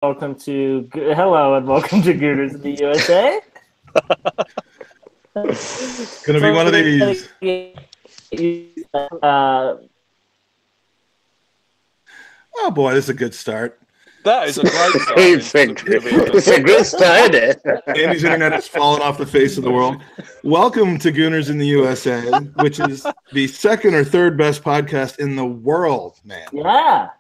Hello and welcome to Gooners in the USA. It's gonna be one of these. Oh boy, this is a good start. That is a great start. It's a great start. Andy's internet has fallen off the face of the world. Welcome to Gooners in the USA, which is the second or third best podcast in the world, man.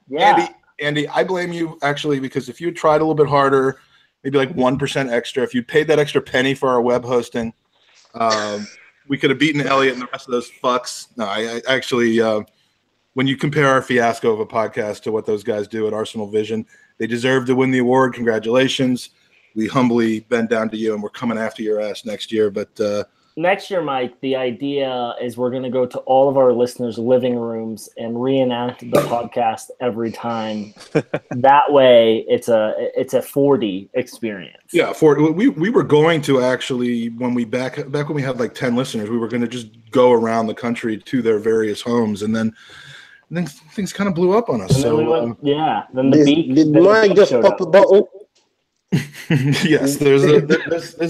Yeah. Andy, I blame you actually, because if you had tried a little bit harder, maybe like 1% extra, if you paid that extra penny for our web hosting, we could have beaten Elliot and the rest of those fucks. No, I actually, when you compare our fiasco of a podcast to what those guys do at Arsenal Vision, they deserve to win the award. Congratulations. We humbly bend down to you, and we're coming after your ass next year. But next year, Mike, the idea is we're going to go to all of our listeners' living rooms and reenact the podcast every time. That way, it's a 4D experience. Yeah, we were going to actually, when we back when we had like 10 listeners, we were going to just go around the country to their various homes, and then things kind of blew up on us. And so then did Mike just pop a bottle? Yes, there's a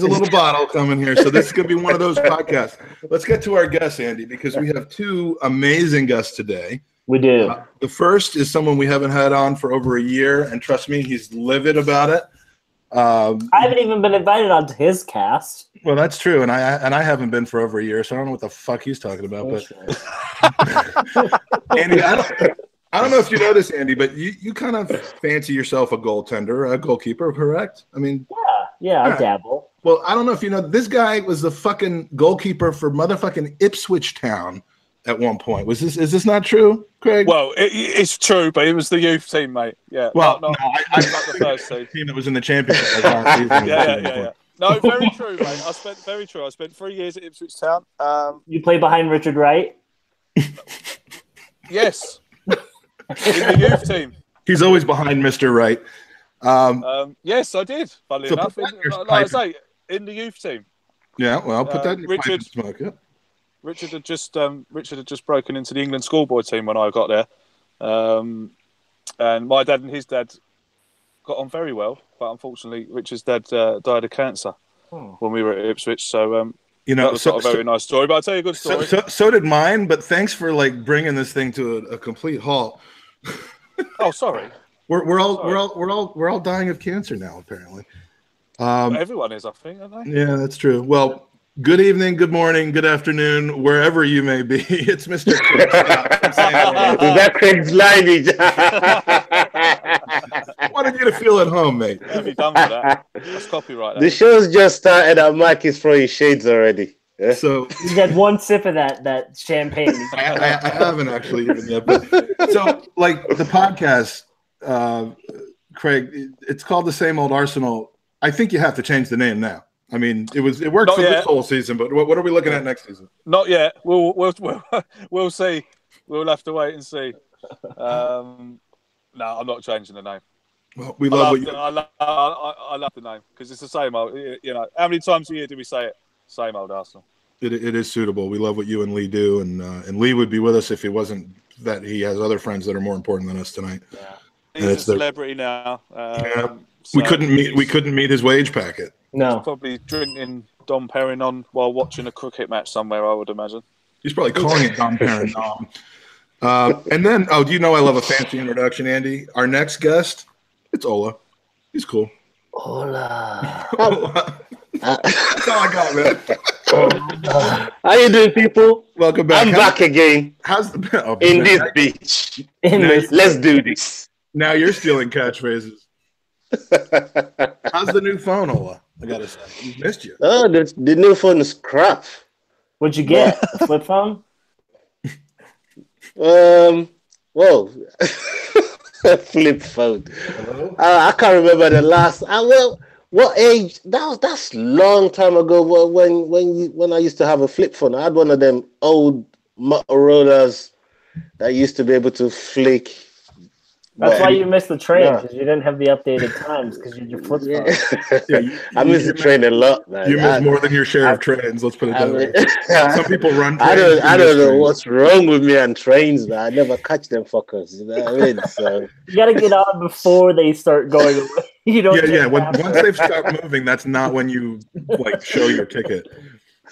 little bottle coming here, so this is going to be one of those podcasts. Let's get to our guests, Andy, because we have two amazing guests today. We do. The first is someone we haven't had on for over a year, and trust me, he's livid about it. I haven't even been invited onto his cast. Well, that's true, and I haven't been for over a year, so I don't know what the fuck he's talking about. But Andy, I don't know if you know this, Andy, but you kind of fancy yourself a goaltender, a goalkeeper, correct? I mean, yeah, I dabble. Well, I don't know if you know, this guy was the fucking goalkeeper for motherfucking Ipswich Town at one point. Is this not true, Craig? Well, it's true, but it was the youth team, mate. Yeah. Well, not the first team that was in the championship. Yeah. No, very true, mate. I spent 3 years at Ipswich Town. You play behind Richard Wright? Yes. In the youth team. He's always behind Mr. Wright. Yes, I did. Funnily enough, like I say, in the youth team. Yeah, well, put that in your pipe and Richard. Smoke it. Richard had just broken into the England schoolboy team when I got there, and my dad and his dad got on very well. But unfortunately, Richard's dad died of cancer when we were at Ipswich. So that was not a very nice story. But I'll tell you a good story. So did mine. But thanks for bringing this thing to a complete halt. Oh, sorry. We're all dying of cancer now, apparently. Everyone is, I think, aren't they? Yeah, that's true. Well, good evening, good morning, good afternoon, wherever you may be. It's Mr. Craig Scott. Is that Craig's lineage? Wanted you to feel at home, mate. Have you done for that? That's copyright. The show's just started and Mike is throwing shades already. Yeah? So you had one sip of that champagne. I haven't actually even yet. But, so, the podcast, Craig, it's called The Same Old Arsenal. I think you have to change the name now. I mean, it worked Not for yet. this whole season, but what are we looking at next season? Not yet. We'll see. We'll have to wait and see. No, I'm not changing the name. Well, we love I love the name because it's the same old. You know, how many times a year do we say it? Same old Arsenal. It is suitable. We love what you and Lee do, and Lee would be with us if it wasn't that he has other friends that are more important than us tonight. Yeah, he's a celebrity now. Yeah. So we couldn't meet his wage packet. No, he's probably drinking Dom Perignon while watching a cricket match somewhere, I would imagine. He's probably calling it Dom Perignon. And then, do you know I love a fancy introduction, Andy? Our next guest, it's Ola. He's cool. Ola. That's all I got, man. How you doing, people? Welcome back. I'm back again. How's in this beach? Let's do this. Now you're stealing catchphrases. How's the new phone, Ola? I gotta say, we missed you. Oh, the new phone is crap. What'd you get? A flip phone? Whoa. Flip phone. I can't remember the last. What age? That's long time ago. When I used to have a flip phone, I had one of them old Motorola's that used to be able to flick. That's why you missed the train, because you didn't have the updated times because you had your flip phone. I miss the train a lot, man. You miss more than your share of trains. Let's put it that way. Some people run trains. I don't know what's wrong with me and trains, man. I never catch them fuckers. You know what I mean? So you got to get on before they start going away. You don't. Yeah. Once they've stopped moving, that's not when you like show your ticket.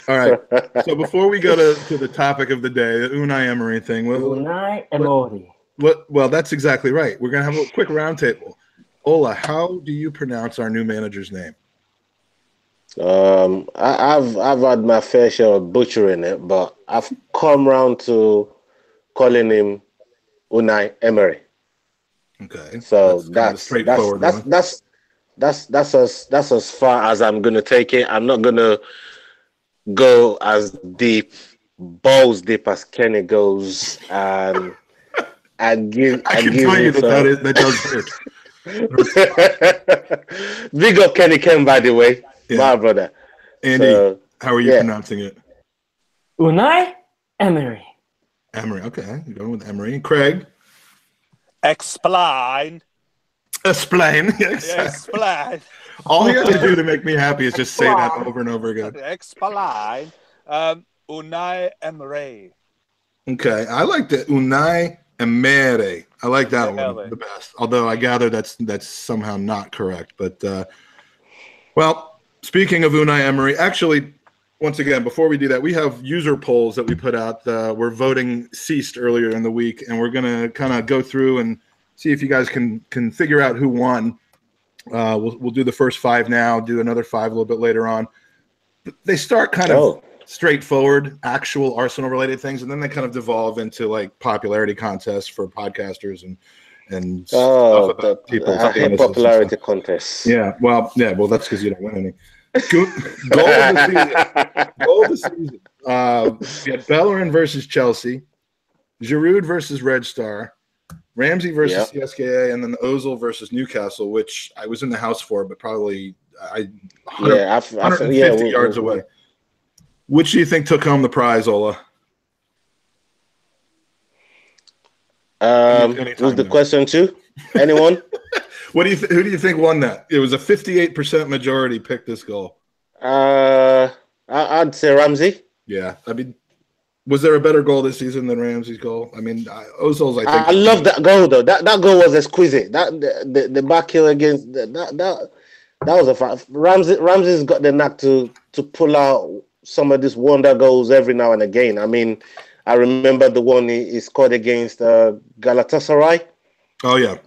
All right. So before we go to the topic of the day, the Unai Emery thing. Unai Emery. Well, that's exactly right. We're gonna have a quick roundtable. Ola, how do you pronounce our new manager's name? I've had my fair share of butchering it, but I've come round to calling him Unai Emery. Okay. So that's straightforward. That's as far as I'm gonna take it. I'm not gonna go as deep, balls deep as Kenny goes, and give. I can tell you that does hurt. Big up Kenny Ken, by the way, my brother. Andy, how are you pronouncing it? Unai Emery. Emery. Okay, you're going with Emery. Craig. Explain. Explain. Explain. All he has to do to make me happy is just say that over and over again. Explain. Unai Emery. Okay, I like the Unai Emery. I like that one the best. Although I gather that's somehow not correct. But well, speaking of Unai Emery, actually, once again, before we do that, we have user polls that we put out. Where voting ceased earlier in the week, and we're gonna kind of go through and see if you guys can figure out who won. We'll do the first 5 now, do another 5 a little bit later on. They start kind of straightforward, actual Arsenal-related things, and then they kind of devolve into like popularity contests for podcasters and stuff about people's popularity contests. Yeah, well, that's because you don't win any. Goal of the season. We had Bellerin versus Chelsea, Giroud versus Red Star, Ramsey versus CSKA, and then Ozil versus Newcastle, which I was in the house for, but probably 150 yards away. Which do you think took home the prize, Ola? Was the question too? Anyone? Who do you think won that? It was a 58% majority picked this goal. I'd say Ramsey. Yeah, I mean, was there a better goal this season than Ramsey's goal? I mean, Ozil's. I love that goal though. That goal was exquisite. The back heel against that was a fact. Ramsey's got the knack to pull out some of these wonder goals every now and again. I mean, I remember the one he scored against Galatasaray. Oh yeah.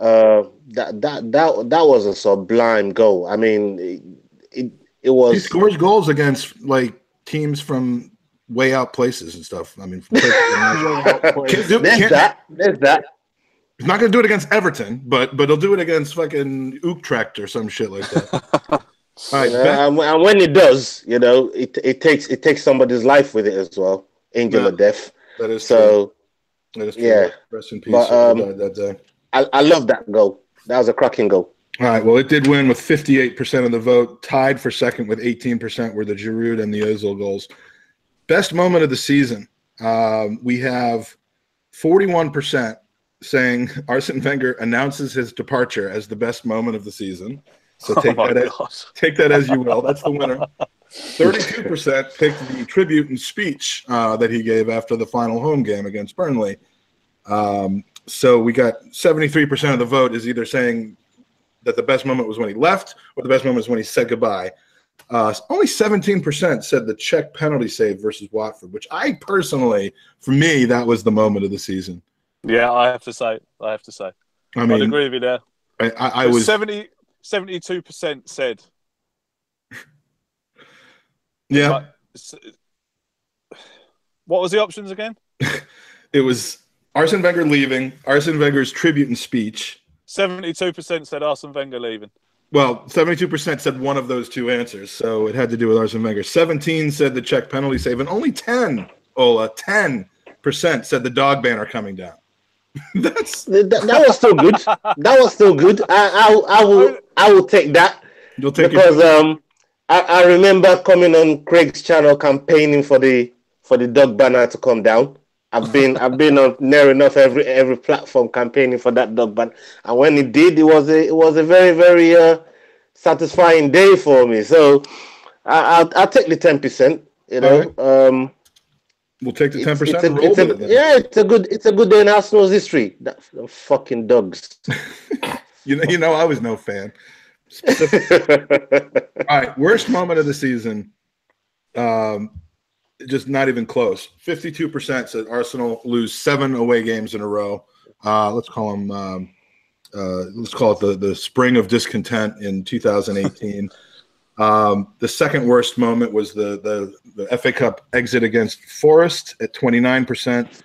That was a sublime goal. I mean, it was. He scores goals against like teams from way out places and stuff. I mean, there's that. He's not going to do it against Everton, but he'll do it against fucking Utrecht or some shit like that. All right, and when it does, it takes somebody's life with it as well. Angel of death. That is so. True. That is true. Yeah. Rest in peace. But, died that day. I love that goal. That was a cracking goal. All right. Well, it did win with 58% of the vote. Tied for second with 18% were the Giroud and the Ozil goals. Best moment of the season. We have 41% saying Arsene Wenger announces his departure as the best moment of the season. So take that as you will. That's the winner. 32% picked the tribute and speech that he gave after the final home game against Burnley. So we got 73% of the vote is either saying that the best moment was when he left or the best moment was when he said goodbye. Only 17% said the Czech penalty save versus Watford, which I personally, for me, that was the moment of the season. Yeah, I have to say. I mean, I'd agree with you there. I was 72% said. Yeah. What was the options again? It was Arsene Wenger leaving, Arsene Wenger's tribute and speech. 72% said Arsene Wenger leaving. Well, 72% said one of those two answers, so it had to do with Arsene Wenger. 17 said the Czech penalty save, and only 10% said the dog banner coming down. That was still good. That was still good. I will take that. You'll take because I remember coming on Craig's channel campaigning for the dog banner to come down. I've been on near enough every platform campaigning for that dog banner, and when it did, it was a very, very satisfying day for me. So I'll take the 10%. Right. We'll take the 10%. It's a good day in Arsenal's history. That fucking dogs. I was no fan. All right, worst moment of the season. Just not even close. 52% said Arsenal lose 7 away games in a row. Let's call them. Let's call it the spring of discontent in 2018. The second worst moment was the FA Cup exit against Forest at 29%.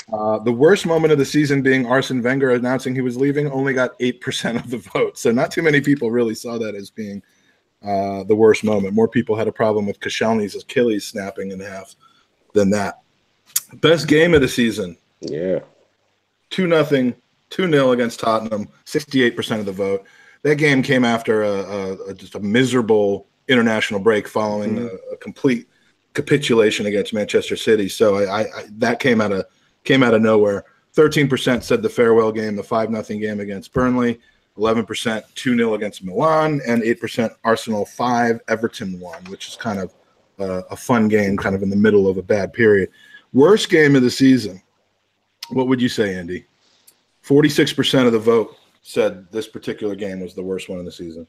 The worst moment of the season being Arsene Wenger announcing he was leaving only got 8% of the vote. So not too many people really saw that as being the worst moment. More people had a problem with Koscielny's Achilles snapping in half than that. Best game of the season. Yeah. 2-0 against Tottenham, 68% of the vote. That game came after just a miserable international break following a complete capitulation against Manchester City. So I that came out of nowhere. 13% said the farewell game, the 5-0 game against Burnley. 11% 2-0 against Milan, and 8% Arsenal 5, Everton 1, which is kind of a fun game, kind of in the middle of a bad period. Worst game of the season. What would you say, Andy? 46% of the vote said this particular game was the worst one of the season.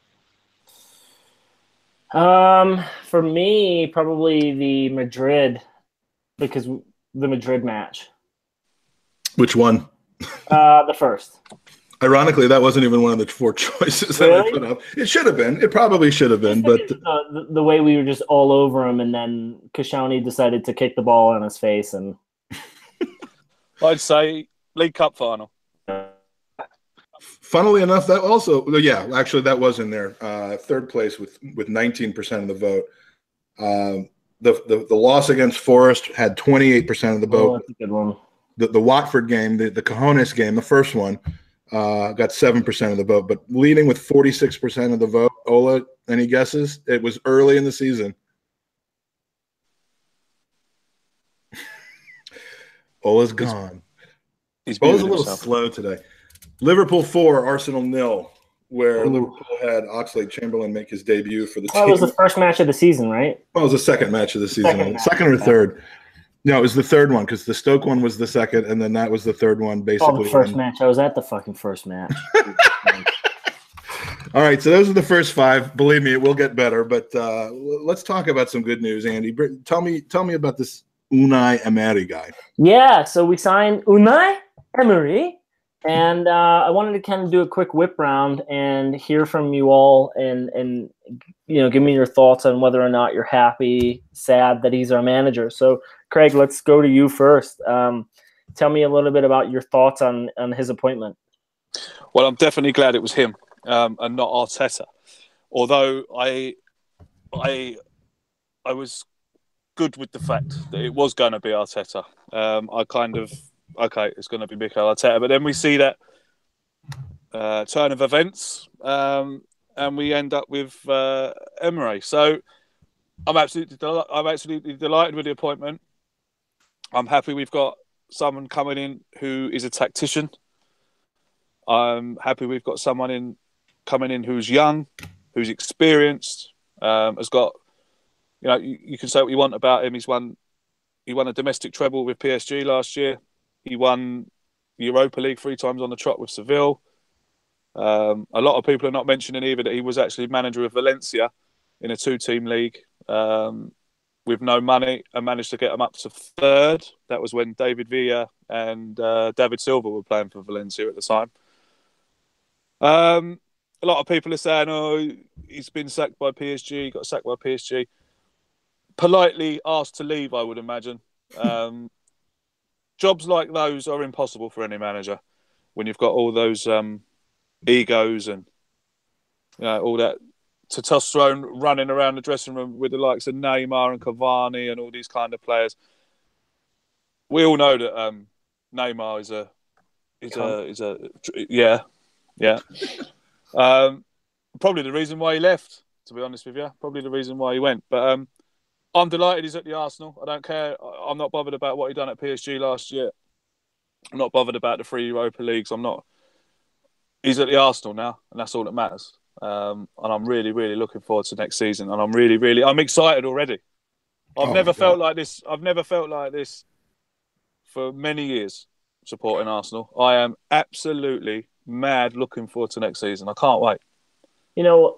For me, probably the Madrid, because the Madrid match. Which one? The first. Ironically, that wasn't even one of the 4 choices that I put up. It should have been. It probably should have been. But the way we were just all over him, and then Koscielny decided to kick the ball on his face, and I'd say League Cup final. Funnily enough, that also, yeah, actually that was in there. Third place with 19% of the vote. The loss against Forest had 28% of the vote. That's a good one. The Watford game, the Cojones game, the first one, got 7% of the vote, but leading with 46% of the vote. Ola, any guesses? It was early in the season. Ola's gone. Ola's a little slow today. Liverpool 4, Arsenal 0, where Liverpool had Oxlade-Chamberlain make his debut for the team. It was the first match of the season, right? Well, it was the second match of the season. Second or third. No, it was the third one, because the Stoke one was the second, and then that was the third one, basically. The first match. I was at the fucking first match. All right, so those are the first 5. Believe me, it will get better. But let's talk about some good news, Andy. Tell me about this Unai Emery guy. Yeah, so we signed Unai Emery, and I wanted to kind of do a quick whip round and hear from you all, and give me your thoughts on whether or not you're happy, sad that he's our manager. So, Craig, let's go to you first. Tell me a little bit about your thoughts on his appointment. Well, I'm definitely glad it was him and not Arteta. Although I was good with the fact that it was going to be Arteta. It's going to be Mikel Arteta. But then we see that turn of events and we end up with Emery. So I'm absolutely delighted with the appointment. I'm happy we've got someone coming in who is a tactician. I'm happy we've got someone coming in who's young, who's experienced, has got, you can say what you want about him. He won a domestic treble with PSG last year. He won the Europa League 3 times on the trot with Seville. A lot of people are not mentioning either that he was actually manager of Valencia in a 2-team league with no money and managed to get them up to 3rd. That was when David Villa and David Silva were playing for Valencia at the time. A lot of people are saying, he's been sacked by PSG, got sacked by PSG. Politely asked to leave, I would imagine. Jobs like those are impossible for any manager when you've got all those egos and all that testosterone running around the dressing room with the likes of Neymar and Cavani and all these kind of players. We all know that Neymar is a probably the reason why he left, to be honest with you. Probably the reason why he went. But I'm delighted he's at the Arsenal. I don't care. I'm not bothered about what he done at PSG last year. I'm not bothered about the 3 Europa Leagues. He's at the Arsenal now, and that's all that matters. And I'm really, really looking forward to next season. And I'm excited already. I've never felt like this. I've never felt like this for many years supporting Arsenal. I am absolutely mad looking forward to next season. I can't wait. You know,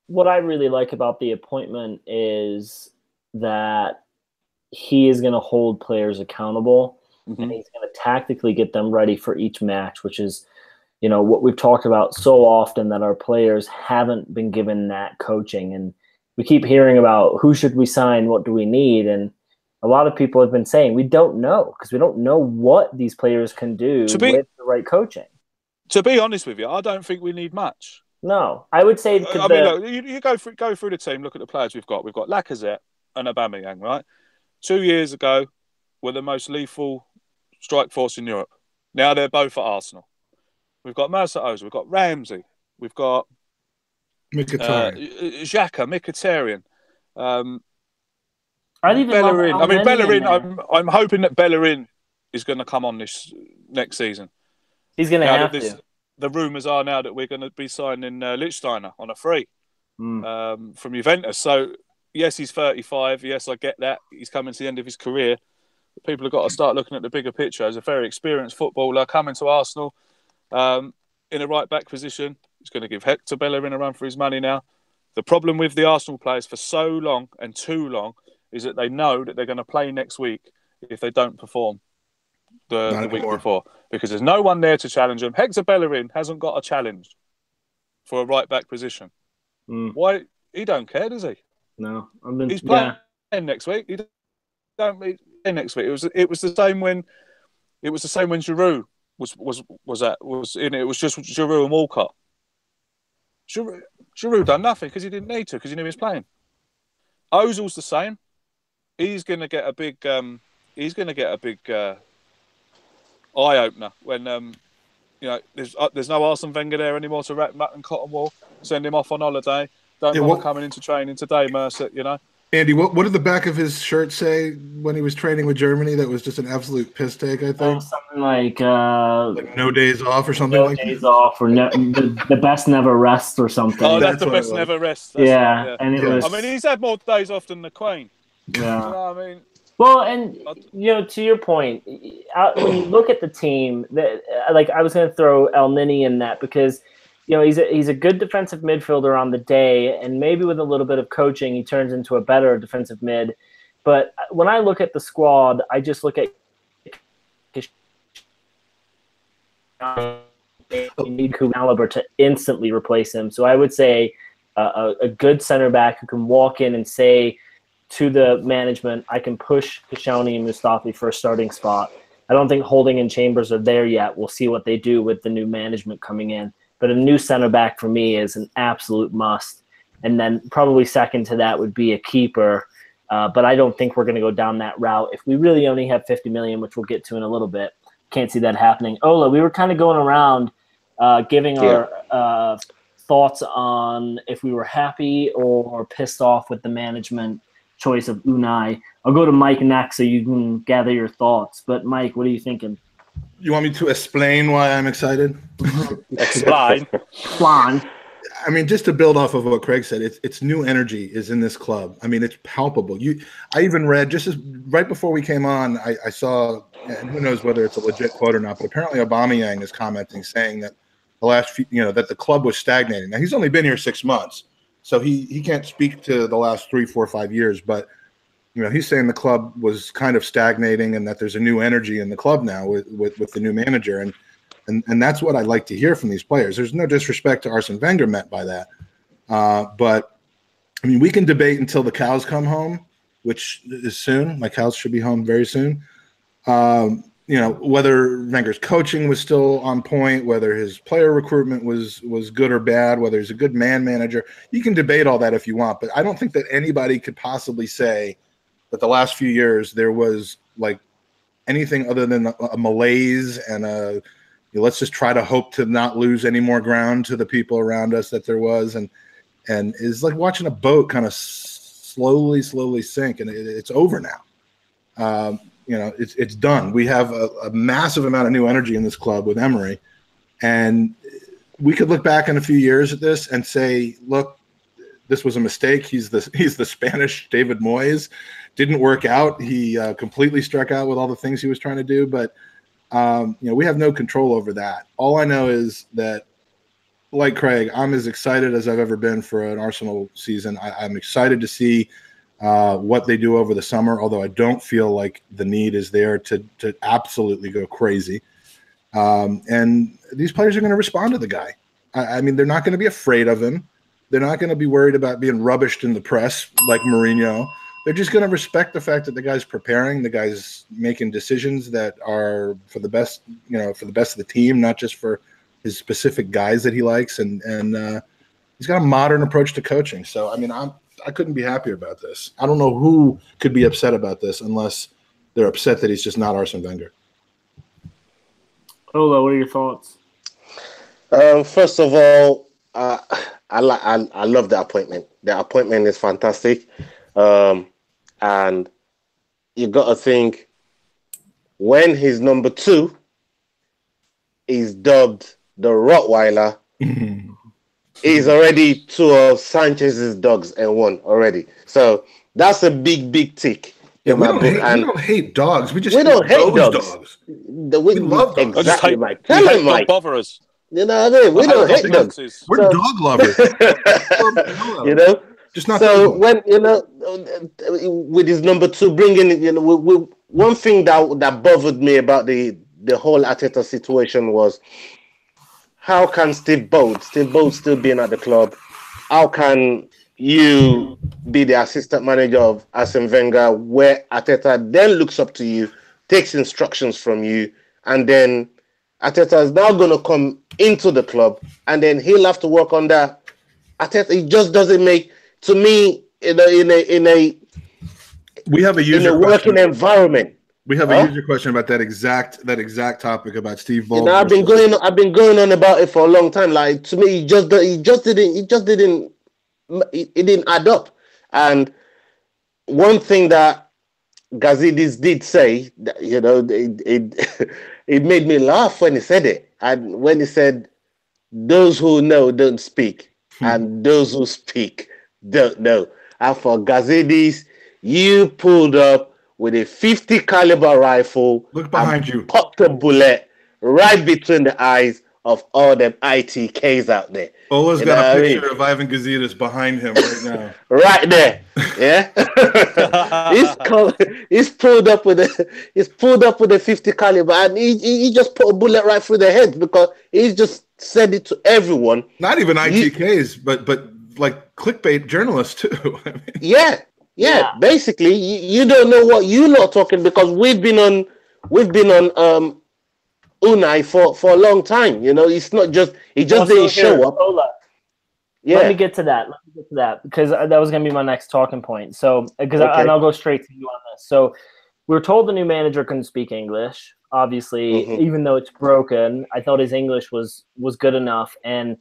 what I really like about the appointment is that he is going to hold players accountable, and he's going to tactically get them ready for each match, which is, you know, what we've talked about so often, that our players haven't been given that coaching. And we keep hearing about who should we sign, what do we need, and a lot of people have been saying we don't know, because we don't know what these players can do with the right coaching. To be honest with you, I don't think we need much. No, I would say. I mean, look, you go through the team. Look at the players we've got. We've got Lacazette and Aubameyang, right? 2 years ago, were the most lethal strike force in Europe. Now they're both at Arsenal. We've got Mesut Ozil, we've got Ramsey, we've got Xhaka, Mkhitaryan. Bellerin. I mean, Bellerin. I'm hoping that Bellerin is going to come on this next season. He's going to have to. The rumours are now that we're going to be signing Lichtsteiner on a free from Juventus. So, yes, he's 35. Yes, I get that. He's coming to the end of his career. But people have got to start looking at the bigger picture. As a very experienced footballer coming to Arsenal in a right-back position, he's going to give Hector Bellerin a run for his money now. The problem with the Arsenal players for so long and too long is that they know that they're going to play next week if they don't perform the week before, because there's no one there to challenge them. Hector Bellerin hasn't got a challenge for a right back position. Why? He don't care, does he? No, he's playing next week. He don't play next week. It was the same when Giroud was in it. It was just Giroud and Walcott. Giroud done nothing because he didn't need to, because he knew he was playing. Ozil's the same. He's going to get a big. Eye opener when there's no Arsene Wenger there anymore to wrap him up in cotton wool, send him off on holiday. Don't bother coming into training today, Mercer. You know, Andy, what did the back of his shirt say when he was training with Germany? That was just an absolute piss take, I think. Something like no days off or something like that. No days off, or the best never rests or something. Oh, that's the best never rests. Yeah, and it was. I mean, he's had more days off than the Queen. Yeah. You know what I mean? Well, and to your point, when you look at the team, like I was going to throw El Nini in that, because he's a good defensive midfielder on the day, and maybe with a little bit of coaching, he turns into a better defensive mid. But when I look at the squad, I just look at you need Caliber to instantly replace him. So I would say a good center back who can walk in and say to the management, I can push Koscielny and Mustafi for a starting spot. I don't think Holding and Chambers are there yet. We'll see what they do with the new management coming in. But a new center back for me is an absolute must. And then probably second to that would be a keeper. But I don't think we're going to go down that route. If we really only have 50 million, which we'll get to in a little bit, can't see that happening. Ola, we were kind of going around giving our thoughts on if we were happy or pissed off with the management choice of Unai. I'll go to Mike next so you can gather your thoughts. But Mike, what are you thinking? You want me to explain why I'm excited? Explain. I mean, just to build off of what Craig said, it's new energy is in this club. I mean, it's palpable. I even read right before we came on, I saw, and who knows whether it's a legit quote or not, but apparently Aubameyang is commenting saying that the last few, that the club was stagnating. Now he's only been here 6 months. So he can't speak to the last 3, 4, 5 years, but he's saying the club was kind of stagnating and that there's a new energy in the club now with the new manager, and that's what I like to hear from these players. There's no disrespect to Arsene Wenger meant by that, but I mean we can debate until the cows come home, which is soon. My cows should be home very soon. Whether Wenger's coaching was still on point, whether his player recruitment was good or bad, whether he's a good man manager. You can debate all that if you want, but I don't think that anybody could possibly say that the last few years there was like anything other than a malaise and let's just try to hope to not lose any more ground to the people around us that there was, and it's like watching a boat kind of slowly sink, and it's over now. It's done. We have a massive amount of new energy in this club with Emery, and we could look back in a few years at this and say, look, this was a mistake. He's the Spanish David Moyes. Didn't work out. He completely struck out with all the things he was trying to do, but we have no control over that. All I know is that like Craig, I'm as excited as I've ever been for an Arsenal season. I'm excited to see what they do over the summer, although I don't feel like the need is there to absolutely go crazy. And these players are going to respond to the guy. I mean, they're not going to be afraid of him. They're not going to be worried about being rubbished in the press like Mourinho. They're just going to respect the fact that the guy's preparing, the guy's making decisions that are for the best, for the best of the team, not just for his specific guys that he likes. And he's got a modern approach to coaching. So, I mean, I couldn't be happier about this. I don't know who could be upset about this unless they're upset that he's just not Arsene Wenger. Ola, what are your thoughts? First of all, I love the appointment. The appointment is fantastic. And you got to think, when his number 2 is dubbed the Rottweiler, he's already 2 of Sanchez's dogs and 1 already. So that's a big tick. Yeah, we don't hate dogs. We don't hate dogs. We love dogs. Exactly, Mike. Tell him, Mike. Bother us. You know what I mean? We don't hate dogs. We're dog lovers. Just not so when with his number 2 bringing, one thing that bothered me about the whole Arteta situation was, how can Steve Bold still being at the club? How can you be the assistant manager of Arsene Wenger, where Arteta then looks up to you, takes instructions from you, and then Arteta is now going to come into the club, and then he'll have to work on that. Arteta, it just doesn't make, to me, in a we have a user working environment. We have a user question about that exact topic about Steve Ball. I've been going on about it for a long time. Like, to me, it didn't add up. And one thing that Gazidis did say, that, it made me laugh when he said it. And when he said, "Those who know don't speak, and those who speak don't know." And for Gazidis, you pulled up with a 50 caliber rifle. Look behind you. Popped a bullet right between the eyes of all them ITKs out there. Ola's got a picture of Ivan Gazidis behind him right now. Right there. Yeah. he's pulled up with a 50 caliber, and he just put a bullet right through the head, because he just said it to everyone. Not even ITKs, but like clickbait journalists too. I mean. Yeah. Basically, you don't know what you're not talking, because we've been on Unai for a long time. It's not just didn't show up. Ola, yeah. Let me get to that because that was going to be my next talking point. So and I'll go straight to you on this. So we were told the new manager couldn't speak English. Obviously, even though it's broken, I thought his English was good enough. And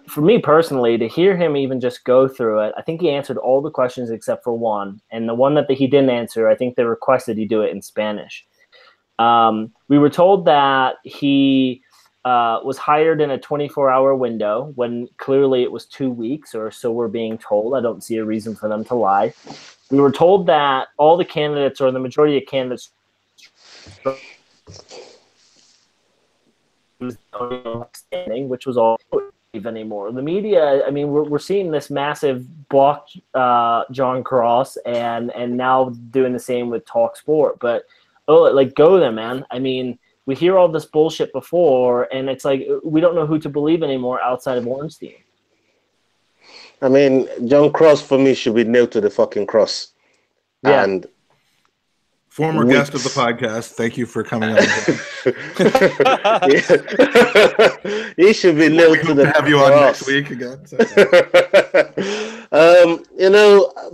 for me personally, to hear him even just go through it, I think he answered all the questions except for one. And the one that he didn't answer, I think they requested he do it in Spanish. We were told that he was hired in a 24-hour window when clearly it was 2 weeks, or so we're being told. I don't see a reason for them to lie. We were told that all the candidates, or the majority of candidates, which was all anymore. The media, I mean, we're seeing this massive block John Cross and now doing the same with Talk Sport. But go there, man. I mean, we hear all this bullshit before, and it's like we don't know who to believe anymore outside of Ornstein. I mean, John Cross for me should be nailed to the fucking cross. Yeah. And former guest of the podcast, thank you for coming on. He should be nailed to the cross. Have you on next week again?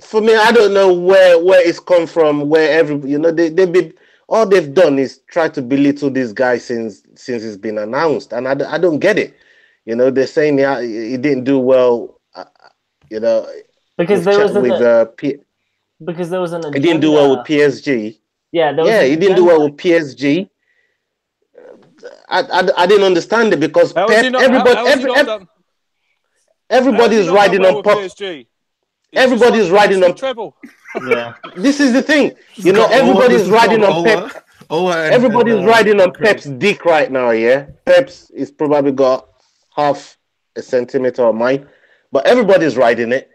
For me, I don't know where it's come from. Where they've been. All they've done is try to belittle this guy since it's been announced, and I don't get it. They're saying he didn't do well. Because there was an agenda. He didn't do well with PSG. Yeah, he didn't do well with PSG. I didn't understand it, because everybody's riding on PSG. Everybody's riding on treble. Yeah, this is the thing. Everybody's riding on Pep. Everybody's riding on Pep's dick right now. Yeah, Pep's is probably got half a centimeter of mine, but everybody's riding it.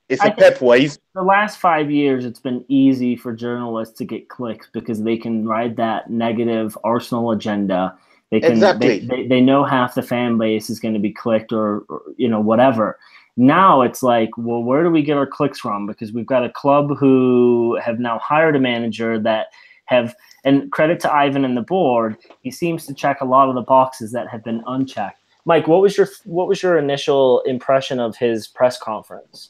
It's a Pep wave. The last 5 years, it's been easy for journalists to get clicks because they can ride that negative Arsenal agenda. They can, Exactly. They know half the fan base is going to be clicked or whatever. Now it's like, well, where do we get our clicks from? Because we've got a club who have now hired a manager that have, and credit to Ivan and the board, he seems to check a lot of the boxes that have been unchecked. Mike, what was your initial impression of his press conference?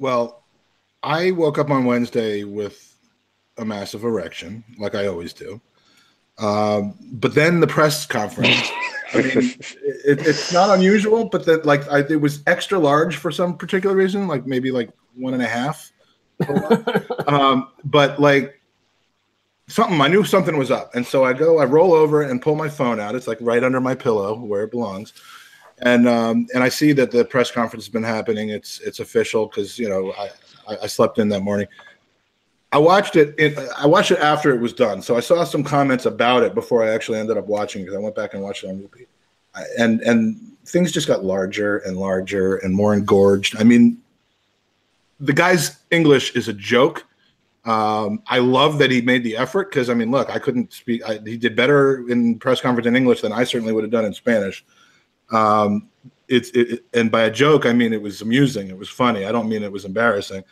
Well, I woke up on Wednesday with a massive erection, like I always do. But then the press conference, I mean, it's not unusual, but that it was extra large for some particular reason, like maybe like 1.5. But like I knew something was up, and so I roll over and pull my phone out. It's like right under my pillow where it belongs. And I see that the press conference has been happening. It's official because I slept in that morning. I watched it after it was done, so I saw some comments about it before I actually ended up watching because I went back and watched it on repeat. And things just got larger and larger and more engorged. I mean, the guy's English is a joke. I love that he made the effort because I mean, look, I couldn't speak. He did better in press conference in English than I certainly would have done in Spanish. And by a joke, I mean it was amusing. It was funny. I don't mean it was embarrassing.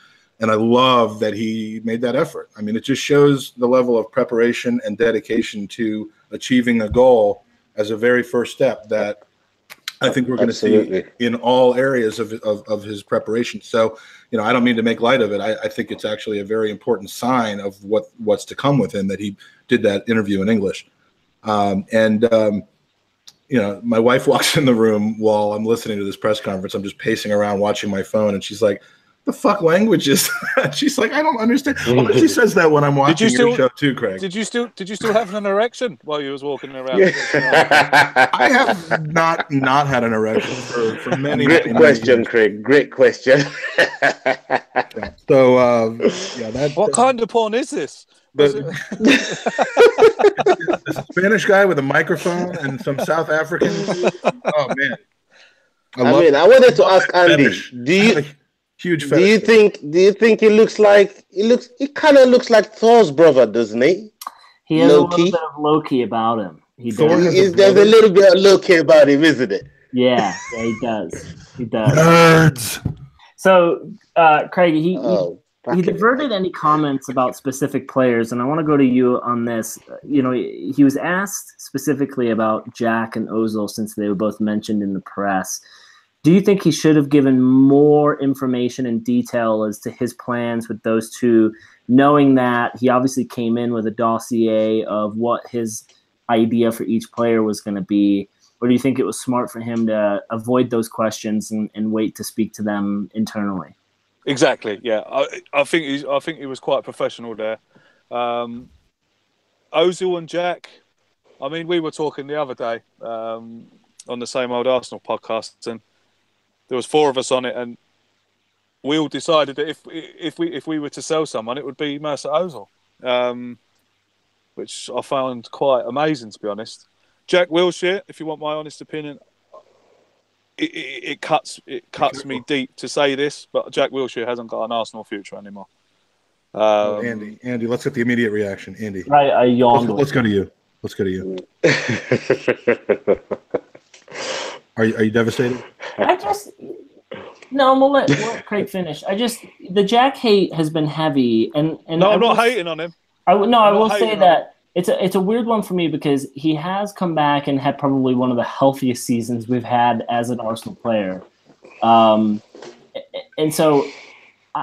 And I love that he made that effort. I mean, it just shows the level of preparation and dedication to achieving a goal as a very first step that I think we're going to see in all areas of his preparation. So, I don't mean to make light of it. I think it's actually a very important sign of what's to come with him that he did that interview in English. My wife walks in the room while I'm listening to this press conference. I'm just pacing around watching my phone, and she's like, "The fuck language is that?" She's like, "I don't understand." Well, she says that when I'm watching your show too, Craig. Did you still have an erection while you was walking around? Yeah. I have not had an erection for many. Great question, years. Craig. Great question. So, what kind of porn is this? The Spanish guy with a microphone and some South African. Oh man! I wanted to ask Andy. Huge. Do you think he looks like he kind of looks like Thor's brother, doesn't he? He has a little bit of Loki about him. There's a little bit of Loki about him, isn't it? Yeah, he does. He does. Nerds. So, Craig, he diverted any comments about specific players, and I want to go to you on this. He was asked specifically about Jack and Ozil since they were both mentioned in the press. Do you think he should have given more information and detail as to his plans with those two, knowing that he obviously came in with a dossier of what his idea for each player was going to be? Or do you think it was smart for him to avoid those questions and wait to speak to them internally? Exactly. Yeah, I think he was quite professional there. Ozil and Jack. I mean, we were talking the other day on the same old Arsenal podcast, and there was 4 of us on it, and we all decided that if we were to sell someone, it would be Mesut Ozil, which I found quite amazing, to be honest. Jack Wilshere, if you want my honest opinion, it cuts me deep to say this, but Jack Wilshere hasn't got an Arsenal future anymore. Andy, let's get the immediate reaction. Andy, I yawned. Let's go to you. Are you devastated? No, I'm gonna let Craig finish. The Jack hate has been heavy, and no, I'm not hating on him. I will say that it's a weird one for me because he has come back and had probably one of the healthiest seasons we've had as an Arsenal player, and so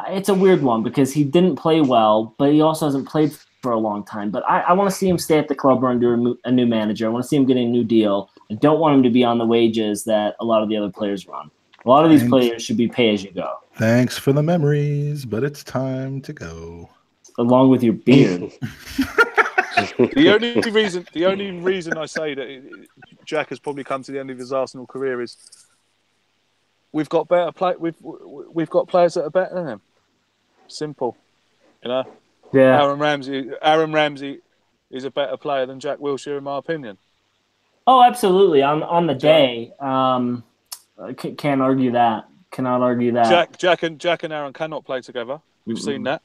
it's a weird one because he didn't play well, but he also hasn't played for a long time. But I want to see him stay at the club under a new manager. I want to see him getting a new deal. I don't want him to be on the wages that a lot of the other players are on. A lot of these players should be pay as you go. Thanks for the memories, but it's time to go. Along with your beard. The only reason I say that Jack has probably come to the end of his Arsenal career is we've got better we've got players that are better than him. Simple, Yeah. Aaron Ramsey is a better player than Jack Wilshere, in my opinion. Oh, absolutely. On the day, can't argue that. Cannot argue that. Jack and Aaron cannot play together. We've seen that.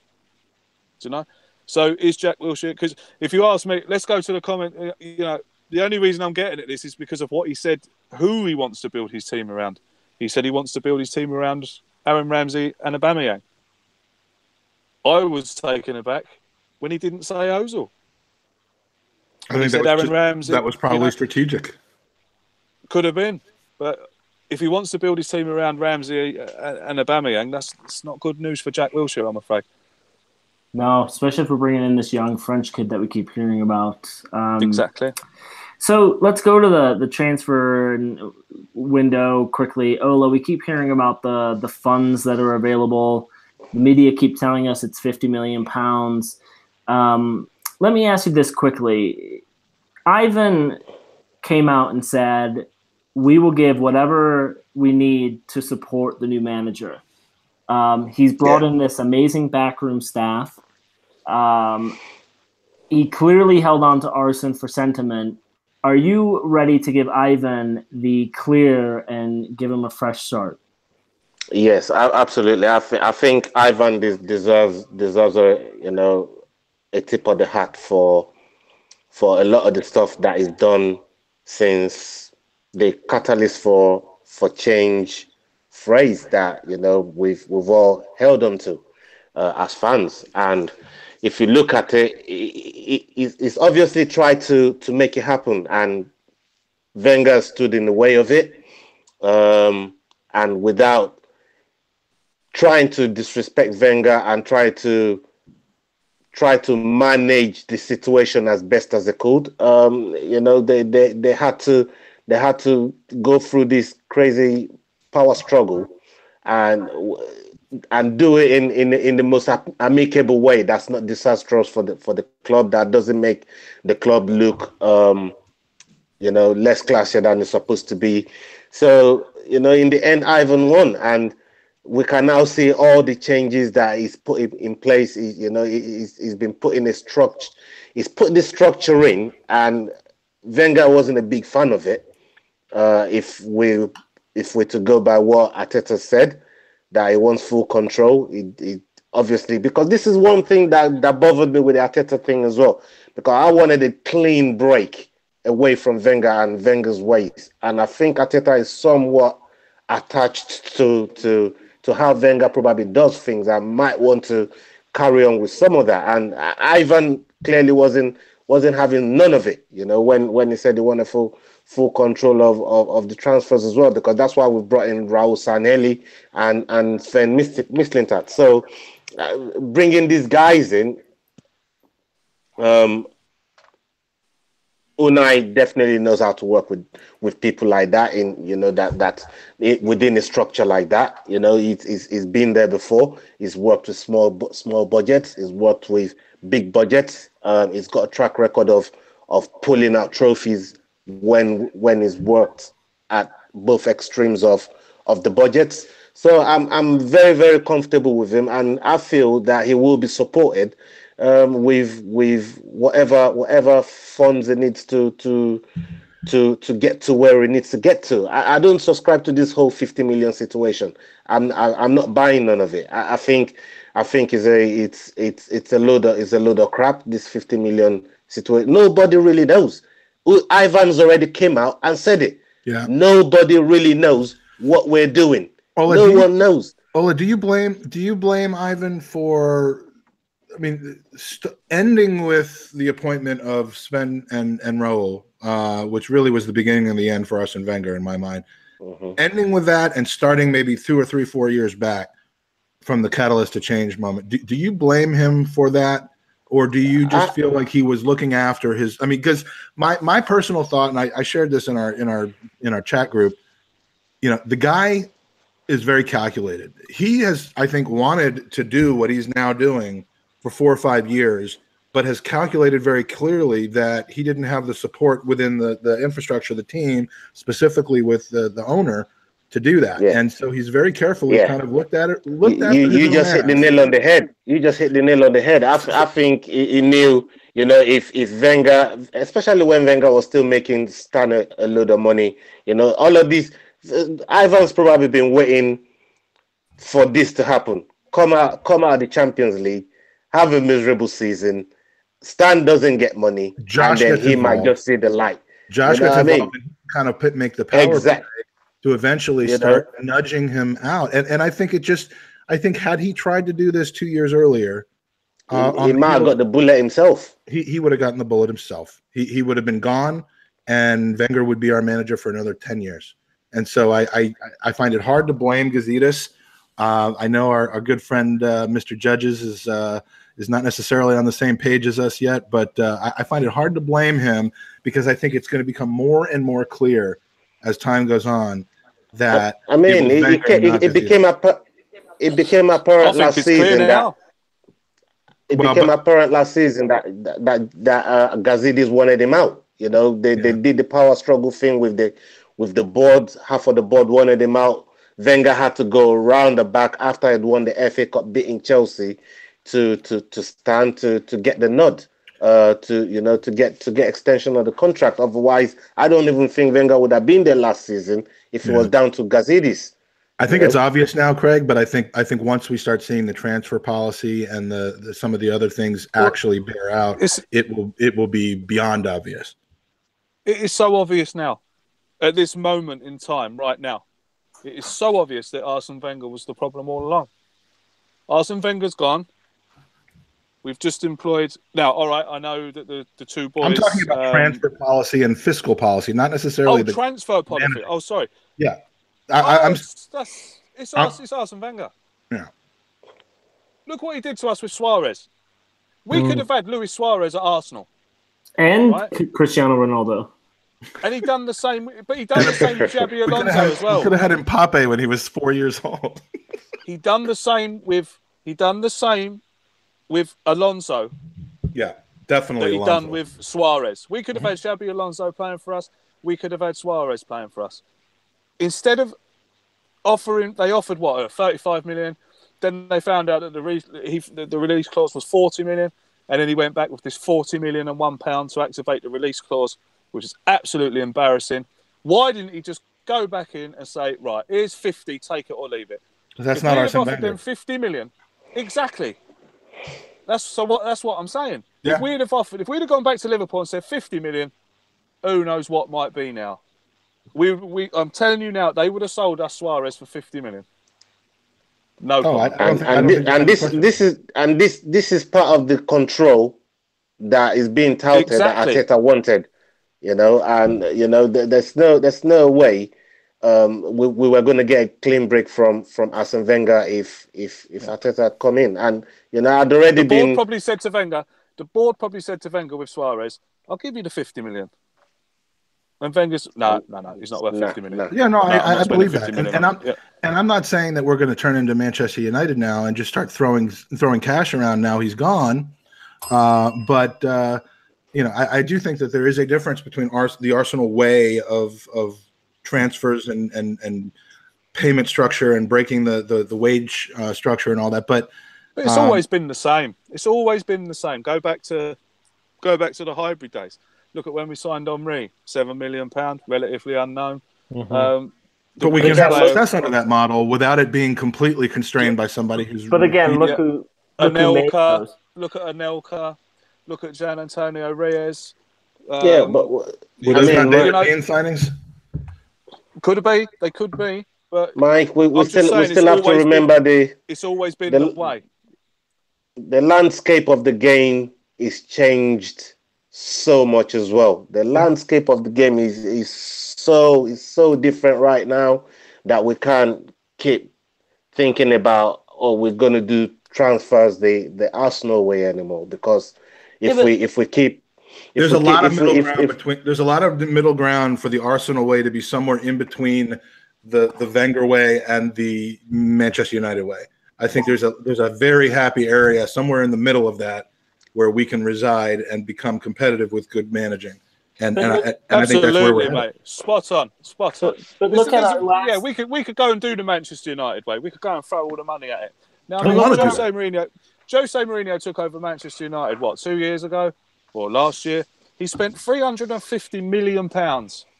Do you know? So is Jack Wilshere? Because if you ask me, let's go to the comment. You know, the only reason I'm getting at this is because of what he said. Who he wants to build his team around. He said he wants to build his team around Aaron Ramsey and Aubameyang. I was taken aback when he didn't say Ozil. I think that was probably strategic. Could have been, but if he wants to build his team around Ramsey and Aubameyang, that's not good news for Jack Wilshere, I'm afraid. No, especially if we're bringing in this young French kid that we keep hearing about. Exactly. So let's go to the transfer window quickly. Ola, we keep hearing about the funds that are available. The media keep telling us it's £50 million. Let me ask you this quickly. Ivan came out and said, we will give whatever we need to support the new manager. He's brought in this amazing backroom staff. He clearly held on to Arsene for sentiment. Are you ready to give Ivan the clear and give him a fresh start? Yes, absolutely. I think Ivan deserves a tip of the hat for a lot of the stuff that is done since the catalyst for change phrase that we've all held on to as fans. And if you look at it, it's obviously tried to make it happen, and Wenger stood in the way of it, and without trying to disrespect Wenger and try to manage the situation as best as they could. They had to go through this crazy power struggle and do it in the most amicable way. That's not disastrous for the club. That doesn't make the club look less classier than it's supposed to be. So in the end, Ivan won, and we can now see all the changes that he's put in place. He's been putting a structure. He's put the structure in, and Wenger wasn't a big fan of it. If we're to go by what Arteta said, that he wants full control. It obviously, because this is one thing that bothered me with the Arteta thing as well, because I wanted a clean break away from Wenger and Wenger's ways, and I think Arteta is somewhat attached to how Wenger probably does things. I might want to carry on with some of that. And Ivan clearly wasn't having none of it, when he said he wanted full control of the transfers as well, because that's why we brought in Raul Sanelli and Sven Mislintat. So bringing these guys in, Unai definitely knows how to work with people like that within a structure like that. He's been there before. He's worked with small budgets. He's worked with big budgets. He's got a track record of pulling out trophies when he's worked at both extremes of the budgets. So I'm very, very comfortable with him, and I feel that he will be supported with whatever funds it needs to get to where it needs to get to. I don't subscribe to this whole 50 million situation. I'm not buying none of it. I think it's a load of crap. This 50 million situation. Nobody really knows. Ivan's already came out and said it. Yeah. Nobody really knows what we're doing. Ola, no one knows. Ola, do you blame Ivan for? I mean, ending with the appointment of Sven and Raul, which really was the beginning and the end for Arsene Wenger in my mind. Mm-hmm. Ending with that and starting maybe 2 or 3, 4 years back from the catalyst to change moment. Do you blame him for that, or do you just feel like he was looking after his? I mean, because my personal thought, and I shared this in our chat group. The guy is very calculated. He has, I think, wanted to do what he's now doing for 4 or 5 years, but has calculated very clearly that he didn't have the support within the infrastructure of the team, specifically with the owner, to do that. Yeah. And so he's very carefully kind of looked at it. You just hit the nail on the head. You just hit the nail on the head. I think he knew, if Wenger, especially when Wenger was still making Stan a load of money, all of these, Ivan's probably been waiting for this to happen. Come out of the Champions League, have a miserable season. Stan doesn't get money, Josh and then gets he involved. might just see the light. Josh gets involved and kind of make the power play to eventually start nudging him out. And I think had he tried to do this 2 years earlier, he might have got the bullet himself. He would have gotten the bullet himself. He would have been gone, and Wenger would be our manager for another 10 years. And so I find it hard to blame Gazidis. I know our good friend Mr. Judges is not necessarily on the same page as us yet, but I find it hard to blame him because I think it's going to become more and more clear as time goes on that it became apparent last season that Gazidis wanted him out. They did the power struggle thing with the board. Half of the board wanted him out. Wenger had to go around the back after he'd won the FA Cup, beating Chelsea, to stand to get the nod, to get extension of the contract. Otherwise, I don't even think Wenger would have been there last season if it was down to Gazidis. I think it's obvious now, Craig, but I think once we start seeing the transfer policy and the some of the other things actually bear out, it will be beyond obvious. It is so obvious now, at this moment in time, right now. It is so obvious that Arsene Wenger was the problem all along. Arsene Wenger's gone. We've just employed... Now, all right, I know that the two boys... I'm talking about transfer policy and fiscal policy, not necessarily the... transfer policy. Management. Oh, sorry. Yeah. It's Arsene Wenger. Yeah. Look what he did to us with Suarez. We could have had Luis Suarez at Arsenal. And Cristiano Ronaldo. And he done the same, but he done the same with Xabi Alonso as well. We could have had Mbappe when he was 4 years old. He done the same with Alonso. Yeah, definitely. That he done with Suarez. We could have had Xabi Alonso playing for us. We could have had Suarez playing for us. Instead of they offered what, 35 million. Then they found out that the release clause was 40 million, and then he went back with this 40 million and £1 to activate the release clause, which is absolutely embarrassing. Why didn't he just go back in and say, right, here's 50, take it or leave it? That's not Arsene Wenger. If we had offered them 50 million, exactly. That's what I'm saying. Yeah. If we'd have gone back to Liverpool and said 50 million, who knows what might be now? I'm telling you now, they would have sold us Suarez for 50 million. No problem. This is part of the control that is being touted that Arteta wanted. There's no way we were going to get a clean break from Arsene Wenger if Arteta had come in. And I'd already the board probably said to Wenger with Suarez, I'll give you the 50 million. And Wenger's no, he's not worth 50 million. Yeah, I believe that. And I'm not saying that we're going to turn into Manchester United now and just start throwing cash around now he's gone. But I do think that there is a difference between the Arsenal way of transfers and payment structure and breaking the wage structure and all that. But it's always been the same. It's always been the same. Go back to the hybrid days. Look at when we signed Henry, £7 million, relatively unknown. Mm-hmm. But we can have success under that model without it being completely constrained by somebody who's. But again, look who Anelka. Look at Anelka. Look at Gian Antonio Reyes. But those not David Payne signings? Could be. They could be. But Mike, we still have to remember it's always been the way. The landscape of the game is changed so much as well. The landscape of the game is so different right now that we can't keep thinking about we're going to do transfers the Arsenal way anymore, because there's a lot of middle ground for the Arsenal way to be somewhere in between the Wenger way and the Manchester United way. I think there's a very happy area somewhere in the middle of that where we can reside and become competitive with good managing. And But and, look- I, and I think that's where we're Absolutely, headed. mate. Spot on. But look at our last. Yeah, we could go and do the Manchester United way. We could go and throw all the money at it. Now, I wanna do Jose Mourinho took over Manchester United, 2 years ago? Or last year? He spent £350 million,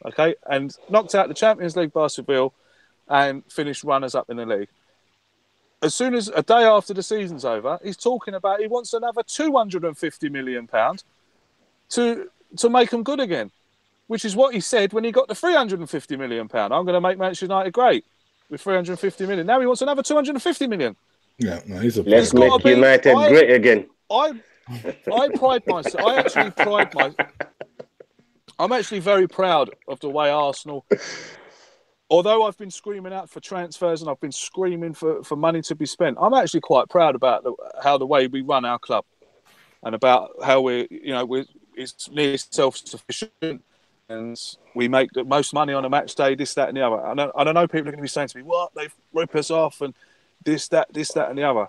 okay, and knocked out the Champions League by Seville and finished runners-up in the league. As soon as a day after the season's over, he's talking about he wants another £250 million to make them good again, which is what he said when he got the £350 million. I'm going to make Manchester United great with £350 million. Now he wants another £250 million. Yeah, no, he's a Let's make United great again. I pride myself. I'm actually very proud of the way Arsenal. Although I've been screaming out for transfers and I've been screaming for money to be spent, I'm actually quite proud about how the way we run our club and about how it's nearly self-sufficient and we make the most money on a match day, this, that and the other. I don't know, people are going to be saying to me, what, they've ripped us off and this, that and the other.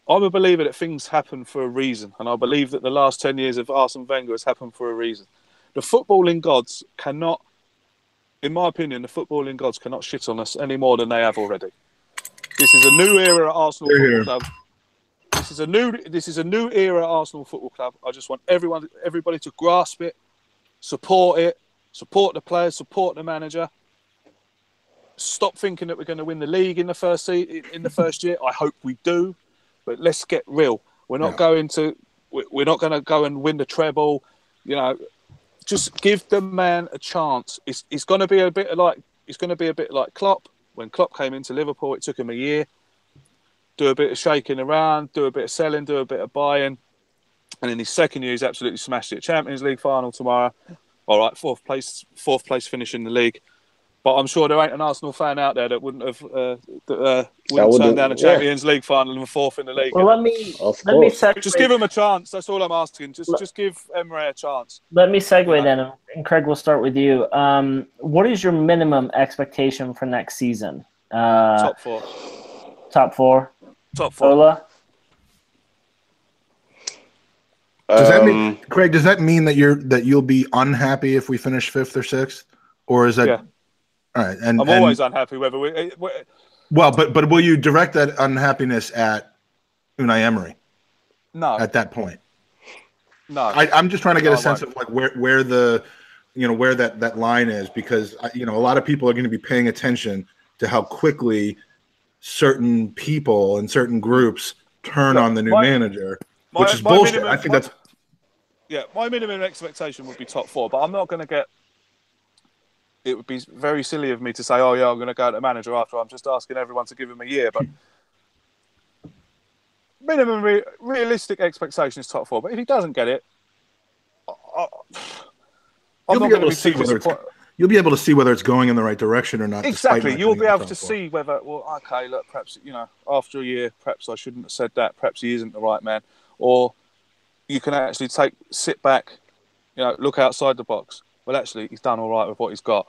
I'm a believer that things happen for a reason, and I believe that the last 10 years of Arsene Wenger has happened for a reason. The footballing gods cannot, in my opinion, shit on us any more than they have already. This is a new era at Arsenal Football Club. This is a new era at Arsenal Football Club. I just want everybody to grasp it, support the players, support the manager. Stop thinking that we're going to win the league in the first year. I hope we do, but let's get real. We're not going to go and win the treble. Just give the man a chance. It's going to be a bit like Klopp. When Klopp came into Liverpool, it took him a year. Do a bit of shaking around, do a bit of selling, do a bit of buying, and in his second year, he's absolutely smashed it. Champions League final tomorrow. All right, fourth place finish in the league. But I'm sure there ain't an Arsenal fan out there that wouldn't turn down a Champions League final and fourth in the league. Well, let me segue. Just give him a chance. That's all I'm asking. Just give Emre a chance. Let me segue then, and Craig, we'll start with you. What is your minimum expectation for next season? Top four. Top four. Top four. Ola? Does that mean, Craig? Does that mean that you'll be unhappy if we finish fifth or sixth, or is that? Yeah. All right, and I'm always unhappy whether we. Well, but will you direct that unhappiness at Unai Emery? No. At that point. No. I'm just trying to get a sense of like where the where that line is, because a lot of people are going to be paying attention to how quickly certain people and certain groups turn on the new manager, which is bullshit. I think that's. Yeah, my minimum expectation would be top four, but I'm not going to get. It would be very silly of me to say, oh, yeah, I'm going to go to the manager after I'm just asking everyone to give him a year. But minimum realistic expectation is top four. But if he doesn't get it, I'm not going to be too disappointed. You'll be able to see whether it's going in the right direction or not. Exactly. You'll be able to see whether, okay, look, perhaps, after a year, perhaps I shouldn't have said that. Perhaps he isn't the right man. Or you can actually sit back, look outside the box. Well, actually, he's done all right with what he's got.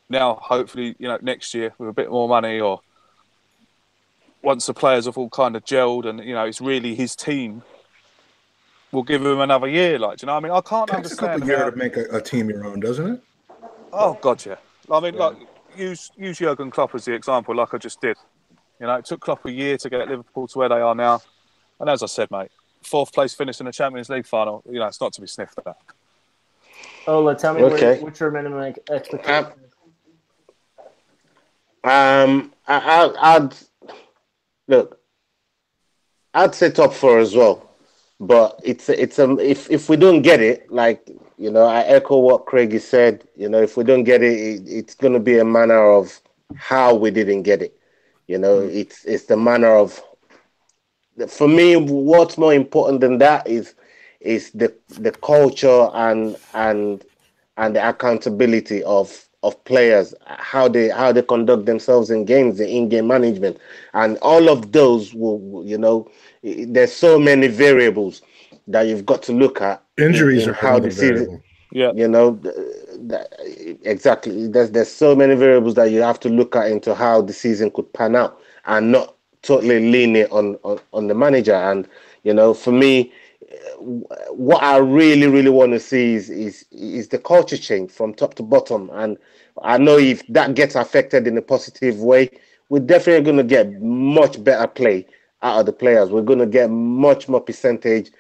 Now, hopefully, next year with a bit more money, or once the players have all kind of gelled and, it's really his team, we'll give him another year. Like, do you know what I mean? I can't understand. It's a couple of years to make a team your own, doesn't it? Oh, God, yeah. I mean, use Jurgen Klopp as the example, like I just did. It took Klopp a year to get Liverpool to where they are now. And as I said, mate, fourth place finish in the Champions League final, it's not to be sniffed at. Ola, tell me what's your minimum expectation? I'd say top four as well, but if we don't get it, I echo what Craig has said. If we don't get it, it's going to be a manner of how we didn't get it. It's the manner of. For me, what's more important than that is the culture and the accountability of players, how they conduct themselves in games, the in-game management, and all of those will, there's so many variables that you've got to look at. Injuries are how the season, yeah, exactly. There's so many variables that you have to look at into how the season could pan out, and not totally lean it on the manager. And for me, what I really, really want to see is the culture change from top to bottom. And I know if that gets affected in a positive way, we're definitely going to get much better play out of the players. We're going to get much more percentage,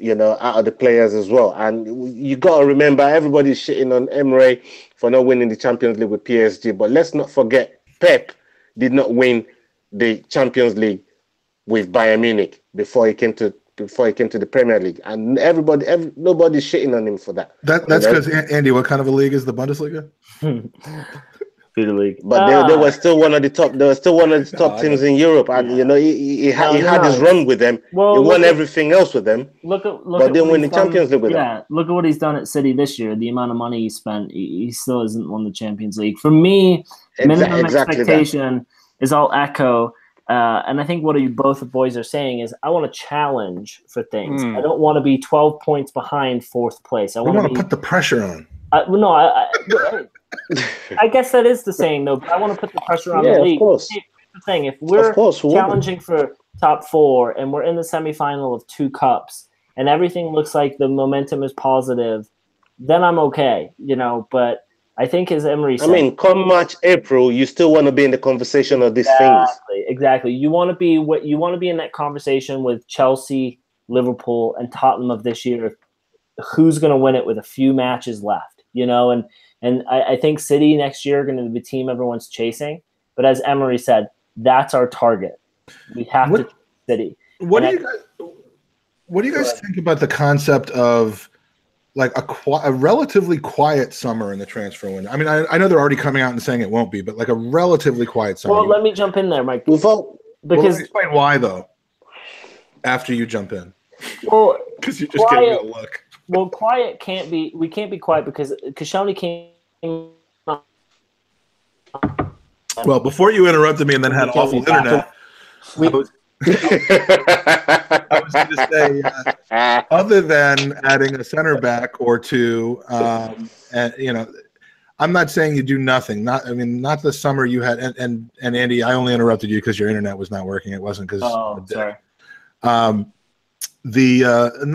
out of the players as well. And you got to remember, everybody's shitting on Emre for not winning the Champions League with PSG. But let's not forget, Pep did not win the Champions League with Bayern Munich before he came to the Premier League, and nobody's shitting on him for that. That's because Andy, what kind of a league is the Bundesliga? Feeder league, but they were still one of the top. They were still one of the top teams in Europe, and he had his run with them. Well, he won everything else with them. But didn't win the Champions League with them. Yeah, look at what he's done at City this year. The amount of money he spent, he still hasn't won the Champions League. For me, minimum expectation is I'll echo. And I think what you both boys are saying is I want to challenge for things. I don't want to be 12 points behind fourth place. I want to put the pressure on. I guess that is the saying, though. But I want to put the pressure on the league. Of course. Here's the thing. If we're challenging for top 4 and we're in the semifinal of 2 cups and everything looks like the momentum is positive, then I'm okay, But I think, as Emery said, come March, April, you still want to be in the conversation of these things. Exactly. You want to be in that conversation with Chelsea, Liverpool, and Tottenham of this year. Who's going to win it with a few matches left? And I think City next year are going to be the team everyone's chasing. But as Emery said, that's our target. We have to City. What do you guys think about the concept of like a relatively quiet summer in the transfer window? I mean, I know they're already coming out and saying it won't be, but like a relatively quiet summer. Well, let me jump in there, Mike. Because explain why, though, after you jump in. Well, because you just gave me a look. Well, quiet can't be. We can't be quiet because Koscielny came. Well, before you interrupted me and then had awful internet, I was going to say, other than adding a center back or two, and I'm not saying you do nothing. Not the summer you had. And Andy, I only interrupted you because your internet was not working. It wasn't because. Oh, sorry. And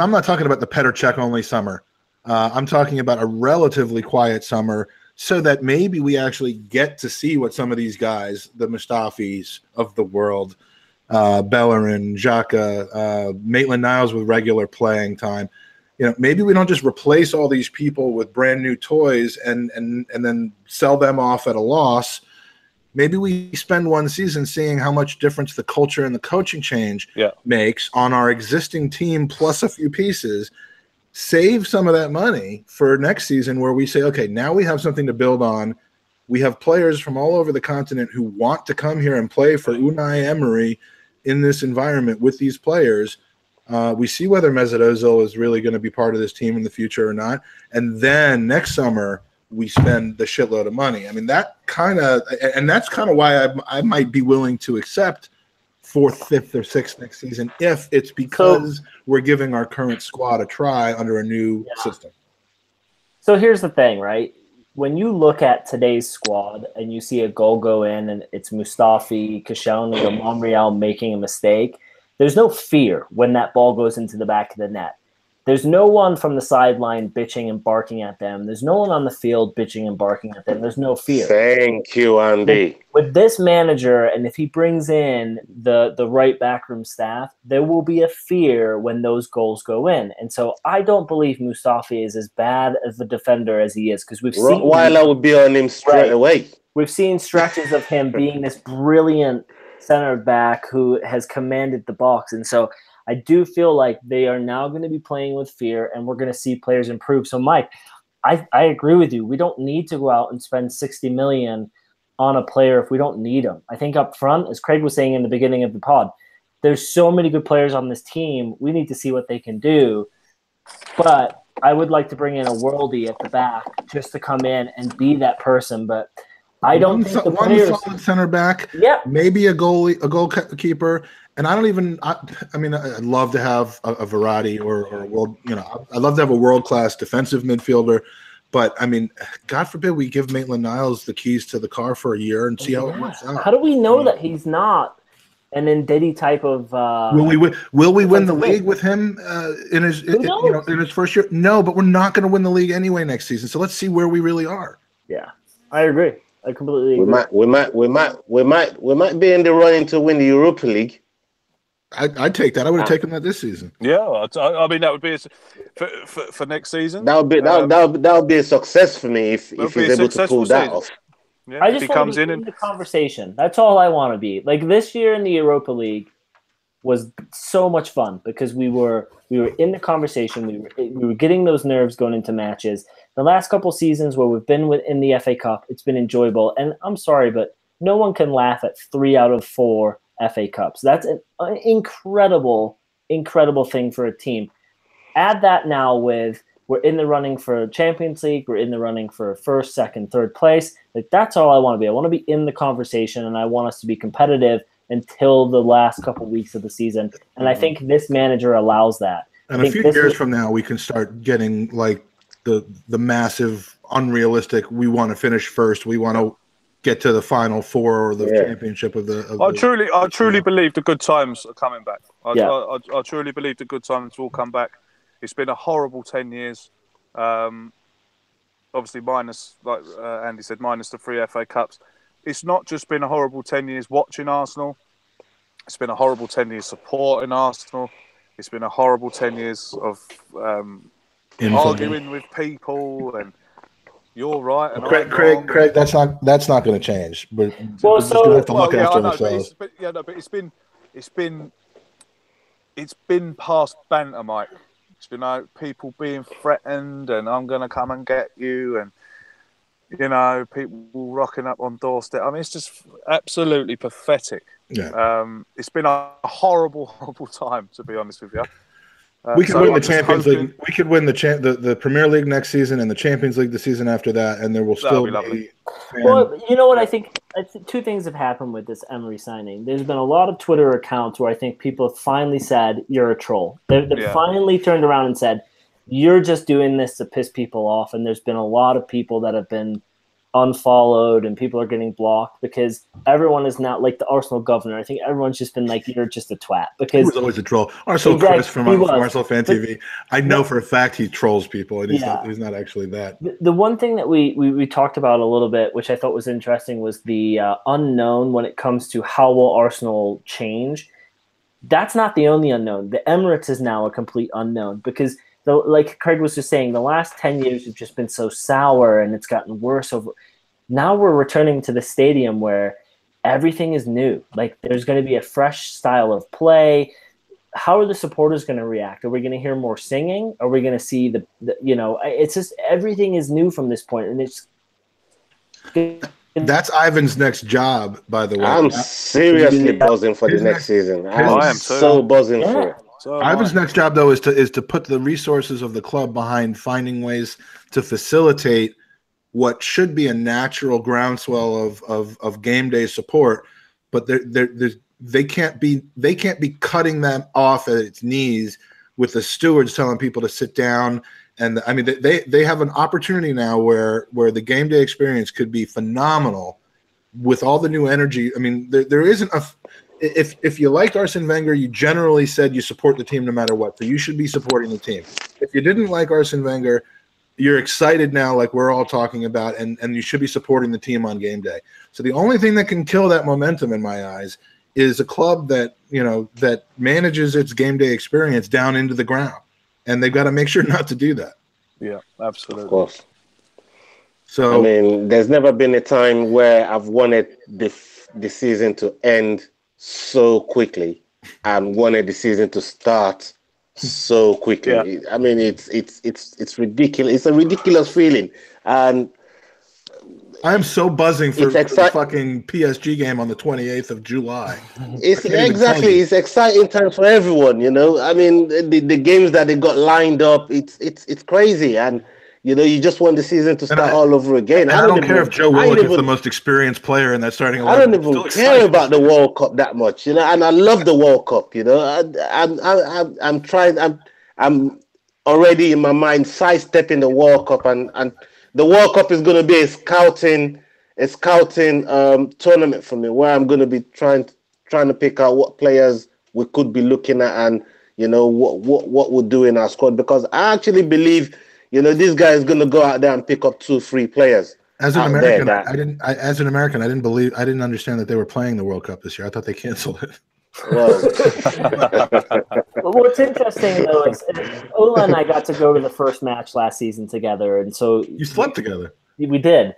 I'm not talking about the Petr Cech only summer. I'm talking about a relatively quiet summer, so that maybe we actually get to see what some of these guys, the Mustafis of the world, Bellerin, Xhaka, Maitland-Niles with regular playing time. Maybe we don't just replace all these people with brand new toys and then sell them off at a loss. Maybe we spend one season seeing how much difference the culture and the coaching change makes on our existing team plus a few pieces. Save some of that money for next season where we say, okay, now we have something to build on. We have players from all over the continent who want to come here and play for Unai Emery in this environment with these players. We see whether Mesut Ozil is really going to be part of this team in the future or not. And then next summer, we spend the shitload of money. I mean, that's kind of why I might be willing to accept 4th, 5th, or 6th next season if it's because we're giving our current squad a try under a new system. So here's the thing, right? When you look at today's squad and you see a goal go in and it's Mustafi, Koscielny, or Monreal making a mistake, there's no fear when that ball goes into the back of the net. There's no one from the sideline bitching and barking at them. There's no one on the field bitching and barking at them. There's no fear. Thank you, Andy. With this manager, and if he brings in the right backroom staff, there will be a fear when those goals go in. And so I don't believe Mustafi is as bad as a defender as he is, because we've seen Rottweiler would be on him straight away. We've seen stretches of him being this brilliant center back who has commanded the box. And so I do feel like they are now going to be playing with fear, and we're going to see players improve. So, Mike, I agree with you. We don't need to go out and spend $60 million on a player if we don't need them. I think up front, as Craig was saying in the beginning of the pod, there's so many good players on this team. We need to see what they can do. But I would like to bring in a worldie at the back just to come in and be that person. But I don't think the players... One solid center back, maybe a goalkeeper. And I don't even. I mean, I'd love to have a Verratti or world. I'd love to have a world-class defensive midfielder. But I mean, God forbid we give Maitland-Niles the keys to the car for a year and see how it works out. How do we know that he's not an Ndidi type of. Will we win the league with him in his in his first year? No, but we're not going to win the league anyway next season. So let's see where we really are. Yeah, I agree. I completely agree. We might be in the running to win the Europa League. I'd take that. I would have taken that this season. Yeah, I mean that would be for next season. That would be a success for me if he's able to pull that off. Yeah, I just want to be in the conversation. That's all I want to be. Like this year in the Europa League was so much fun because we were in the conversation. We were getting those nerves going into matches. The last couple seasons where we've been in the FA Cup, it's been enjoyable. And I'm sorry, but no one can laugh at 3 out of 4 FA Cups. That's an incredible thing for a team. Add that now with we're in the running for Champions League, we're in the running for first, second, third place. Like that's all I want to be. I want to be in the conversation, and I want us to be competitive until the last couple weeks of the season. And I think this manager allows that. And a few years from now, we can start getting like the massive, unrealistic. We want to finish first. We want to get to the final 4 or the championship of the. I truly believe the good times are coming back. I truly believe the good times will come back. It's been a horrible 10 years. Obviously, minus, like Andy said, minus the 3 FA Cups. It's not just been a horrible 10 years watching Arsenal. It's been a horrible 10 years supporting Arsenal. It's been a horrible 10 years of arguing with people and you're right and Craig, that's not going to change. But we're just going to have to look after ourselves. But it's been past banter, Mike. It's been like people being threatened and I'm going to come and get you and, people rocking up on doorstep. I mean, it's just absolutely pathetic. Yeah. It's been a horrible time, to be honest with you. We could win the Champions League. We could win the Premier League next season and the Champions League the season after that, and there will still be. Well, you know what I think? 2 things have happened with this Emery signing. There's been a lot of Twitter accounts where I think people have finally said you're a troll. They've finally turned around and said you're just doing this to piss people off. And there's been a lot of people that have been unfollowed and people are getting blocked because everyone is not like the Arsenal governor. I think everyone's just been like, you're just a twat. Because he was always a troll. Arsenal Chris from Arsenal Fan TV. I know for a fact he trolls people and he's not actually that. The one thing that we talked about a little bit, which I thought was interesting, was the unknown when it comes to how will Arsenal change. That's not the only unknown. The Emirates is now a complete unknown because like Craig was just saying, the last 10 years have just been so sour and it's gotten worse. Now we're returning to the stadium where everything is new. Like there's going to be a fresh style of play. How are the supporters going to react? Are we going to hear more singing? Are we going to see it's just everything is new from this point, and it's. That's Ivan's next job, by the way. I'm seriously buzzing for the next season. I am so buzzing for it. Ivan's next job, though, is to put the resources of the club behind finding ways to facilitate what should be a natural groundswell of game day support, but they can't be cutting them off at its knees with the stewards telling people to sit down. And I mean, they have an opportunity now where the game day experience could be phenomenal with all the new energy. I mean, there isn't a. If you liked Arsene Wenger, you generally said you support the team no matter what. So you should be supporting the team. If you didn't like Arsene Wenger, you're excited now, like we're all talking about, and you should be supporting the team on game day. So the only thing that can kill that momentum, in my eyes, is a club that that manages its game day experience down into the ground, and they've got to make sure not to do that. Yeah, absolutely. Of course. So I mean, there's never been a time where I've wanted the season to end so quickly and wanted the season to start so quickly. Yeah. I mean, it's ridiculous. It's a ridiculous feeling, and I am so buzzing for the fucking PSG game on the 28th of July. It's exciting time for everyone. I mean, the games that they got lined up, it's crazy, and you just want the season to start all over again. I don't care if Joe Willock is the most experienced player in that starting 11. I don't even care about the World Cup that much, and I love the World Cup. I'm trying. I'm already in my mind sidestepping the World Cup, and the World Cup is going to be a scouting tournament for me, where I'm going to be trying trying to pick out what players we could be looking at, and what we'll do in our squad, because I actually believe this guy is going to go out there and pick up 2-3 players. As an American, I didn't understand that they were playing the World Cup this year. I thought they canceled it. Well, what's interesting though is Ola and I got to go to the first match last season together, and so you slept together. We did.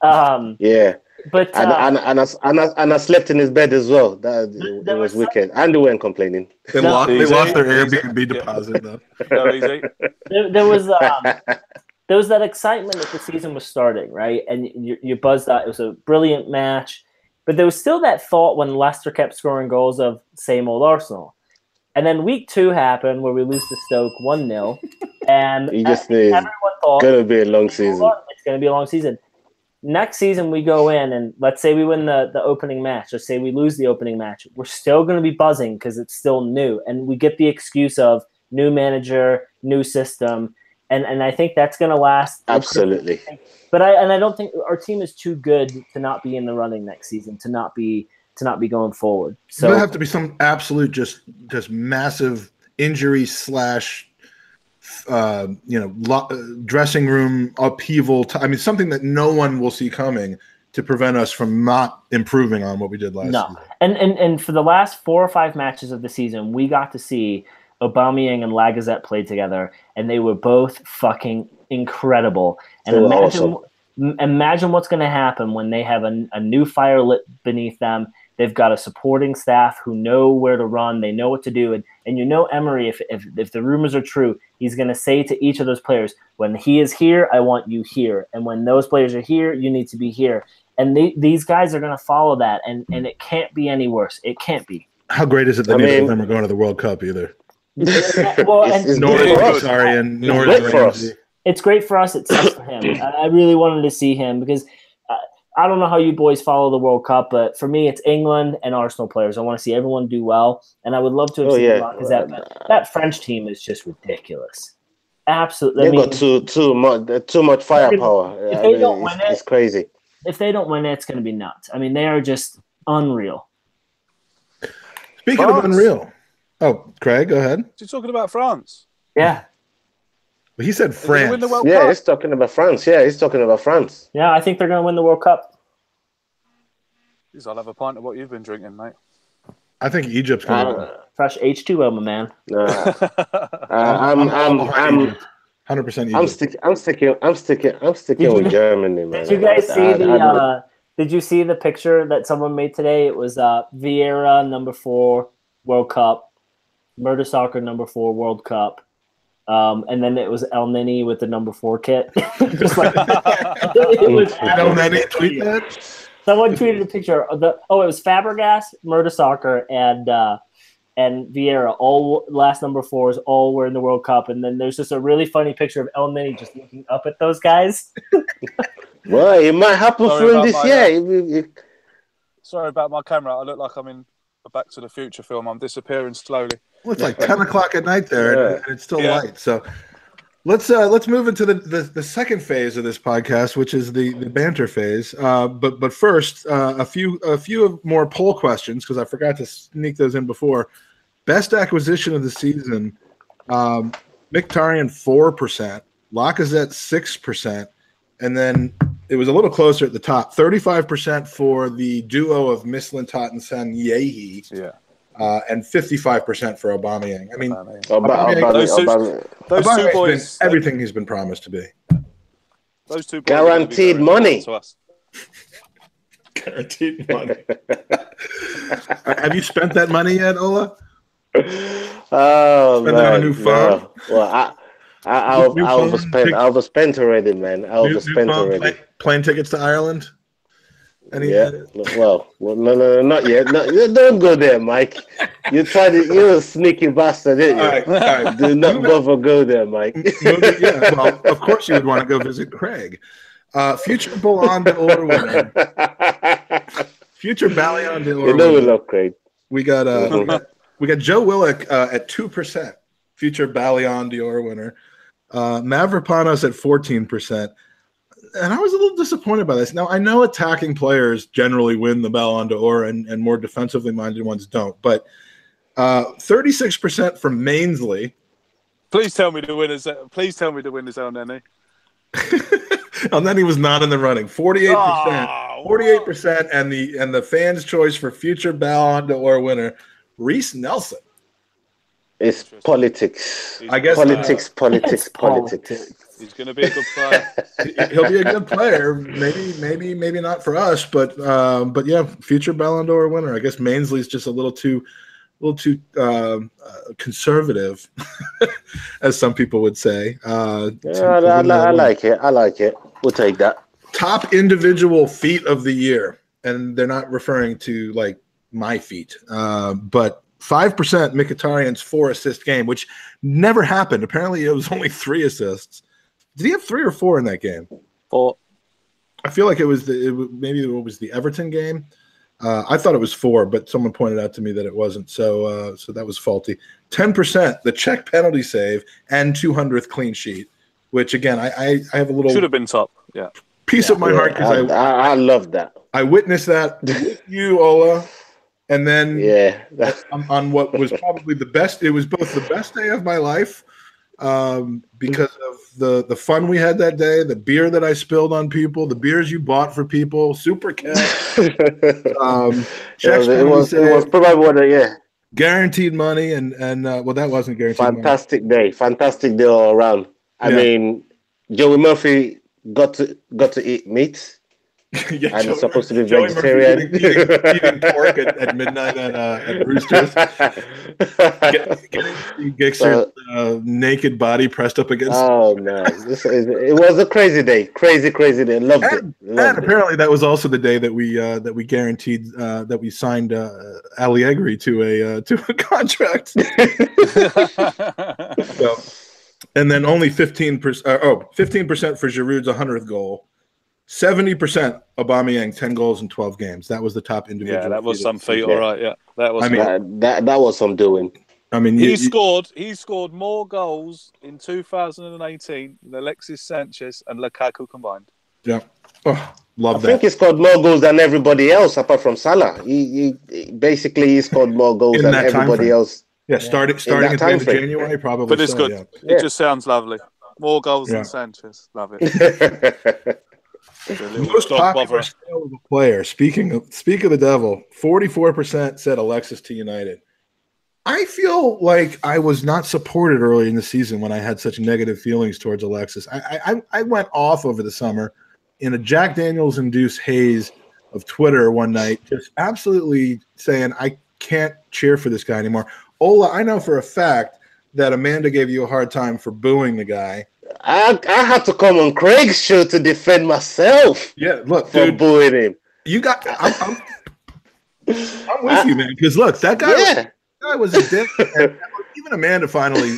Yeah. But I slept in his bed as well. That was wicked. And they weren't complaining. They lost their Airbnb deposit though. There was that excitement that the season was starting, right? And you buzzed out. It was a brilliant match. But there was still that thought when Leicester kept scoring goals of same old Arsenal. And then week 2 happened where we lose to Stoke 1-0. And everyone thought it's going to be a long season. It's going to be a long season. Next season we go in and let's say we win the opening match. Let's say we lose the opening match. We're still going to be buzzing because it's still new. And we get the excuse of new manager, new system. And I think that's going to last. Absolutely. But I don't think our team is too good to not be in the running next season, to not be going forward. So there have to be some absolute just massive injury / dressing room upheaval. Something that no one will see coming to prevent us from not improving on what we did last season. And for the last 4 or 5 matches of the season, we got to see Aubameyang and Lacazette played together, and they were both fucking incredible. And imagine what's going to happen when they have a new fire lit beneath them. They've got a supporting staff who know where to run. They know what to do. And Emery, if the rumors are true, he's going to say to each of those players, when he is here, I want you here. And when those players are here, you need to be here. And these guys are going to follow that. And it can't be any worse. It can't be. How great is it that neither of them are going to the World Cup either? It's great for us. It sucks for him. I really wanted to see him because I don't know how you boys follow the World Cup, but for me, it's England and Arsenal players. I want to see everyone do well, and I would love to have seen because that French team is just ridiculous. Absolutely, they've got too much firepower. If they don't win it's crazy. If they don't win it, it's going to be nuts. I mean, they are just unreal. Speaking of unreal. Oh, Craig, go ahead. You're talking about France. Yeah. Well, he said France. Win the World Cup? He's talking about France. Yeah, I think they're going to win the World Cup. Jeez, I'll have a pint of what you've been drinking, mate. I think Egypt's going to win. Fresh H2O, my man. I'm 100% Egypt. I'm sticking with Germany, man. Did you guys see Did you see the picture that someone made today? It was Vieira #4 World Cup, Mertesacker #4 World Cup, and then it was El Nini with the #4 kit. Just like it was El Nini tweet that. Someone tweeted a picture of it was Fabregas, Mertesacker, and Vieira, all last #4s, all were in the World Cup, and then there's just a really funny picture of El Nini just looking up at those guys. Well, it might happen for him this year. Sorry about my camera. I look like I'm in a Back to the Future film. I'm disappearing slowly. Well, it's like 10 o'clock at night there, and it's still light. So let's move into the second phase of this podcast, which is the banter phase. But first, a few more poll questions because I forgot to sneak those in before. Best acquisition of the season: Mkhitaryan 4%, Lacazette 6%, and then it was a little closer at the top, 35% for the duo of Mislintat and Sanyehi. Yeah. And 55% for Aubameyang. I mean, those two boys, everything he's been promised to be. Those two boys guaranteed money. To us. Guaranteed money. Have you spent that money yet, Ola? Oh, spent that on a new phone? No. Well, I overspent already, man. I overspent already. Plane tickets to Ireland? Well, no, not yet. No, don't go there, Mike. You're a sneaky bastard, didn't you? All right. Do not bother go there, Mike. Yeah, well, of course you would want to go visit Craig. Future Ballon d'Or winner. Future Ballon d'Or winner. You know we love Craig. We got Joe Willock at 2%. Future Ballon d'Or winner. Mavropanos at 14%. and I was a little disappointed by this. Now, I know attacking players generally win the Ballon d'Or and more defensively minded ones don't, but 36% from Mainsley. Please tell me the winners. Please tell me the winners are Nene. And then he was not in the running. 48%. 48%, and the fans' choice for future Ballon d'Or winner, Reece Nelson. It's politics. I guess Politics. He's going to be a good player. He'll be a good player. Maybe not for us, but yeah, future Ballon d'Or winner. I guess Mainsley's just a little too conservative, as some people would say. I like it. We'll take that. Top individual feat of the year, and they're not referring to like my feat, but 5% Mkhitaryan's 4-assist game, which never happened. Apparently, it was only 3 assists. Did he have 3 or 4 in that game? 4. I feel like maybe it was the Everton game. I thought it was 4, but someone pointed out to me that it wasn't. So that was faulty. 10%, the Czech penalty save and 200th clean sheet, which again I have a little should have been top. Yeah, piece of my heart because I love that. I witnessed that with you, Ola, and then on what was probably the best. It was both the best day of my life because of the fun we had that day, the beer that I spilled on people, the beers you bought for people, super cash. It was probably one of guaranteed money and well, that wasn't guaranteed. Fantastic day all around. I mean, Joey Murphy got to eat meat. And it's supposed to be vegetarian. Eating pork at midnight at Roosters. Gixer's naked body pressed up against. Oh man, it was a crazy day. Crazy day. Loved it. Apparently, that was also the day that we guaranteed that we signed Allegri to a contract. So, and then only 15% for Giroud's 100th goal. 70% Aubameyang, 10 goals in 12 games. That was the top individual. Yeah, that was some feat, all right. Yeah, that was. That was some doing. I mean, he scored more goals in 2018 than Alexis Sanchez and Lukaku combined. Yeah, love that. I think he scored more goals than everybody else apart from Salah. He basically scored more goals than everybody else. Yeah, starting at the end of January, probably. But it's good. Yeah. It just sounds lovely. More goals than Sanchez. Love it. Most popular sale of a player. Speak of the devil, 44% said Alexis to United. I feel like I was not supported early in the season when I had such negative feelings towards Alexis. I went off over the summer in a Jack Daniels-induced haze of Twitter one night, just absolutely saying I can't cheer for this guy anymore. Ola, I know for a fact that Amanda gave you a hard time for booing the guy. I had to come on Craig's show to defend myself. Yeah, look, for dude, booing him. You got. I'm with you, man. Because look, that guy was a dick. And even Amanda finally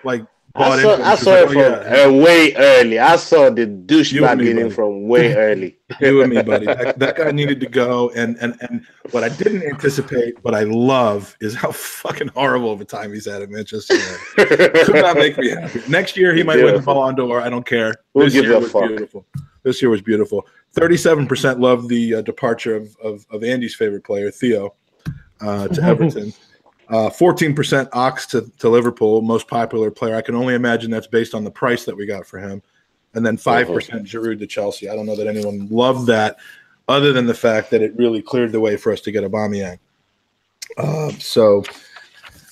like bought into him. I saw it from way early. I saw the douchebag in him from way early. You and me, buddy. That guy needed to go. And what I didn't anticipate, but I love, is how fucking horrible of a time he's had at Manchester United. Could not make me happy. Next year, he might win the Ballon d'Or. I don't care. This year was beautiful. This year was beautiful. 37% loved the departure of Andy's favorite player, Theo, to Everton. 14% Ox to Liverpool, most popular player. I can only imagine that's based on the price that we got for him. And then 5% Giroud to Chelsea. I don't know that anyone loved that, other than the fact that it really cleared the way for us to get Aubameyang. So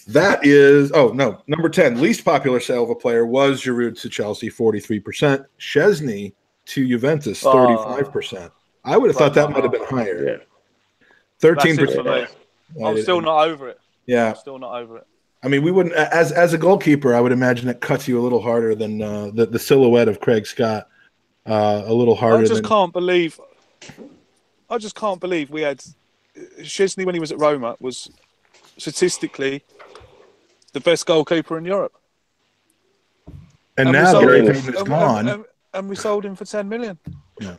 that is number 10. Least popular sale of a player was Giroud to Chelsea, 43%. Szczesny to Juventus, 35%. I would have thought that might have been higher. 13%. I'm still not over it. Yeah, I'm still not over it. I mean, we wouldn't, as a goalkeeper, I would imagine it cuts you a little harder than the silhouette of Craig Scott. A little harder. I just can't believe we had Szczesny when he was at Roma was statistically the best goalkeeper in Europe. And now everything is gone. And we sold him for 10 million. Yeah.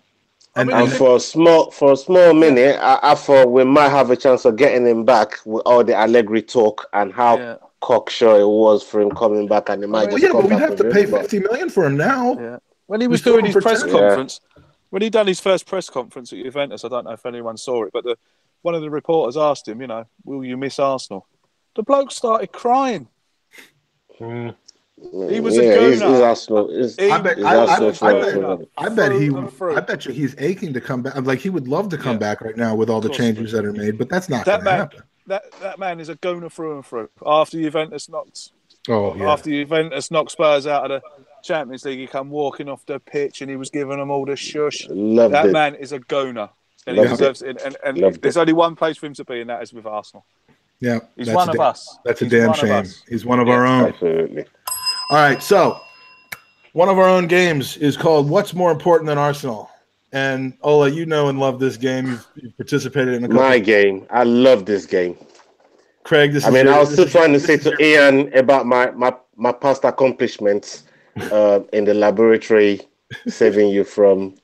And for a small minute, I thought we might have a chance of getting him back with all the Allegri talk and how cocksure it was for him coming back, and he might just come but we back. have to pay $50 million for him now. Yeah. When he was doing his press conference, when he done his first press conference at Juventus, I don't know if anyone saw it, but one of the reporters asked him, will you miss Arsenal? The bloke started crying. He was a gooner. He's Arsenal. I bet you he's aching to come back. Like, he would love to come back right now with all the changes that are made, but that's not going to happen. That man is a gooner through and through. After Juventus knocked Spurs out of the Champions League, he come walking off the pitch and he was giving them all the shush. That man is a gooner. And he deserves it. And there's only one place for him to be, and that is with Arsenal. Yeah. He's one of us. That's a damn shame. He's one of our own. Absolutely. All right, so one of our own games is called What's More Important Than Arsenal? And Ola, you know and love this game. You've participated in a couple. My game. I love this game. Craig, I was still trying to say to Ian about my past accomplishments in the laboratory, saving you from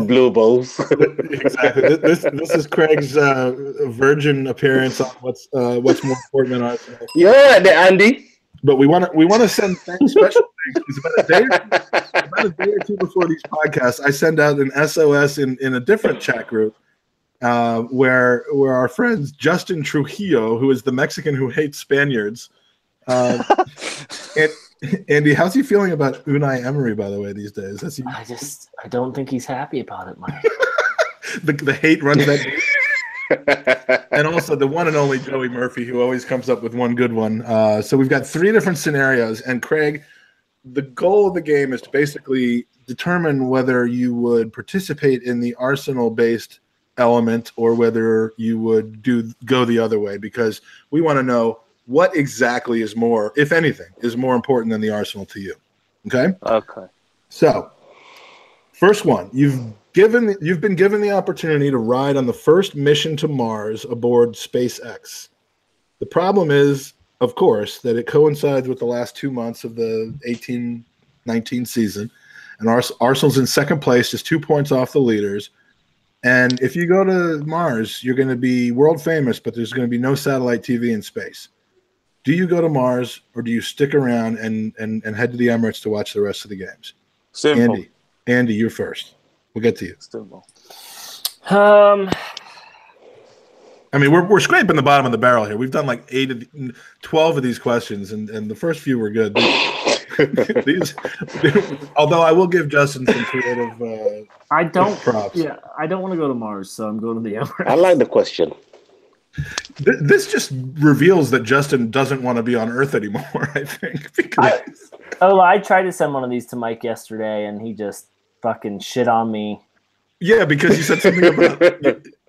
blue balls. Exactly. This is Craig's virgin appearance on What's More Important Than Arsenal. You're all right there, Andy. But we want to send special thanks. About a day or two before these podcasts, I send out an SOS in a different chat group where our friends Justin Trujillo, who is the Mexican who hates Spaniards, and Andy, how's he feeling about Unai Emery, by the way, these days? I don't think he's happy about it, Mike. the hate runs that deep. And also the one and only Joey Murphy, who always comes up with one good one. So we've got 3 different scenarios. And Craig, the goal of the game is to basically determine whether you would participate in the Arsenal-based element or whether you would go the other way, because we want to know what exactly is more, if anything, is more important than the Arsenal to you. Okay? Okay. So, first one, you've been given the opportunity to ride on the first mission to Mars aboard SpaceX. The problem is, of course, that it coincides with the last 2 months of the 18-19 season, and Arsenal's in second place, just 2 points off the leaders. And if you go to Mars, you're going to be world famous, but there's going to be no satellite TV in space. Do you go to Mars, or do you stick around and head to the Emirates to watch the rest of the games? Simple. Andy, you're first. We'll get to you. Simple. I mean, we're scraping the bottom of the barrel here. We've done like 12 of these questions, and the first few were good. Although I will give Justin some creative props. Yeah, I don't want to go to Mars, so I'm going to the Emirates. I like the question. This just reveals that Justin doesn't want to be on Earth anymore, I think. I tried to send one of these to Mike yesterday, and he just fucking shit on me. Yeah, because you said something about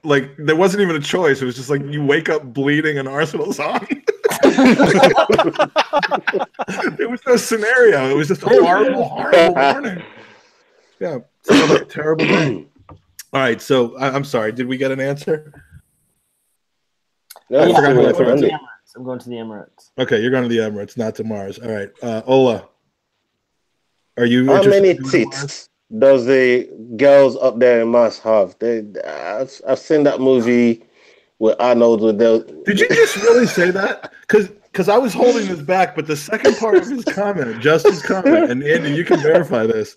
like there wasn't even a choice. It was just like you wake up bleeding and Arsenal's on. There was no scenario. It was just a horrible morning. Yeah, terrible day. All right, so I'm sorry. Did we get an answer? No, I'm going to the Emirates. Okay, you're going to the Emirates, not to Mars. All right, Ola, are you? How many tits does the girls up there in Mars have? I've seen that movie with Arnold. Did you just really say that? Because I was holding this back, but the second part of his comment, Justin's comment, and Andy, you can verify this.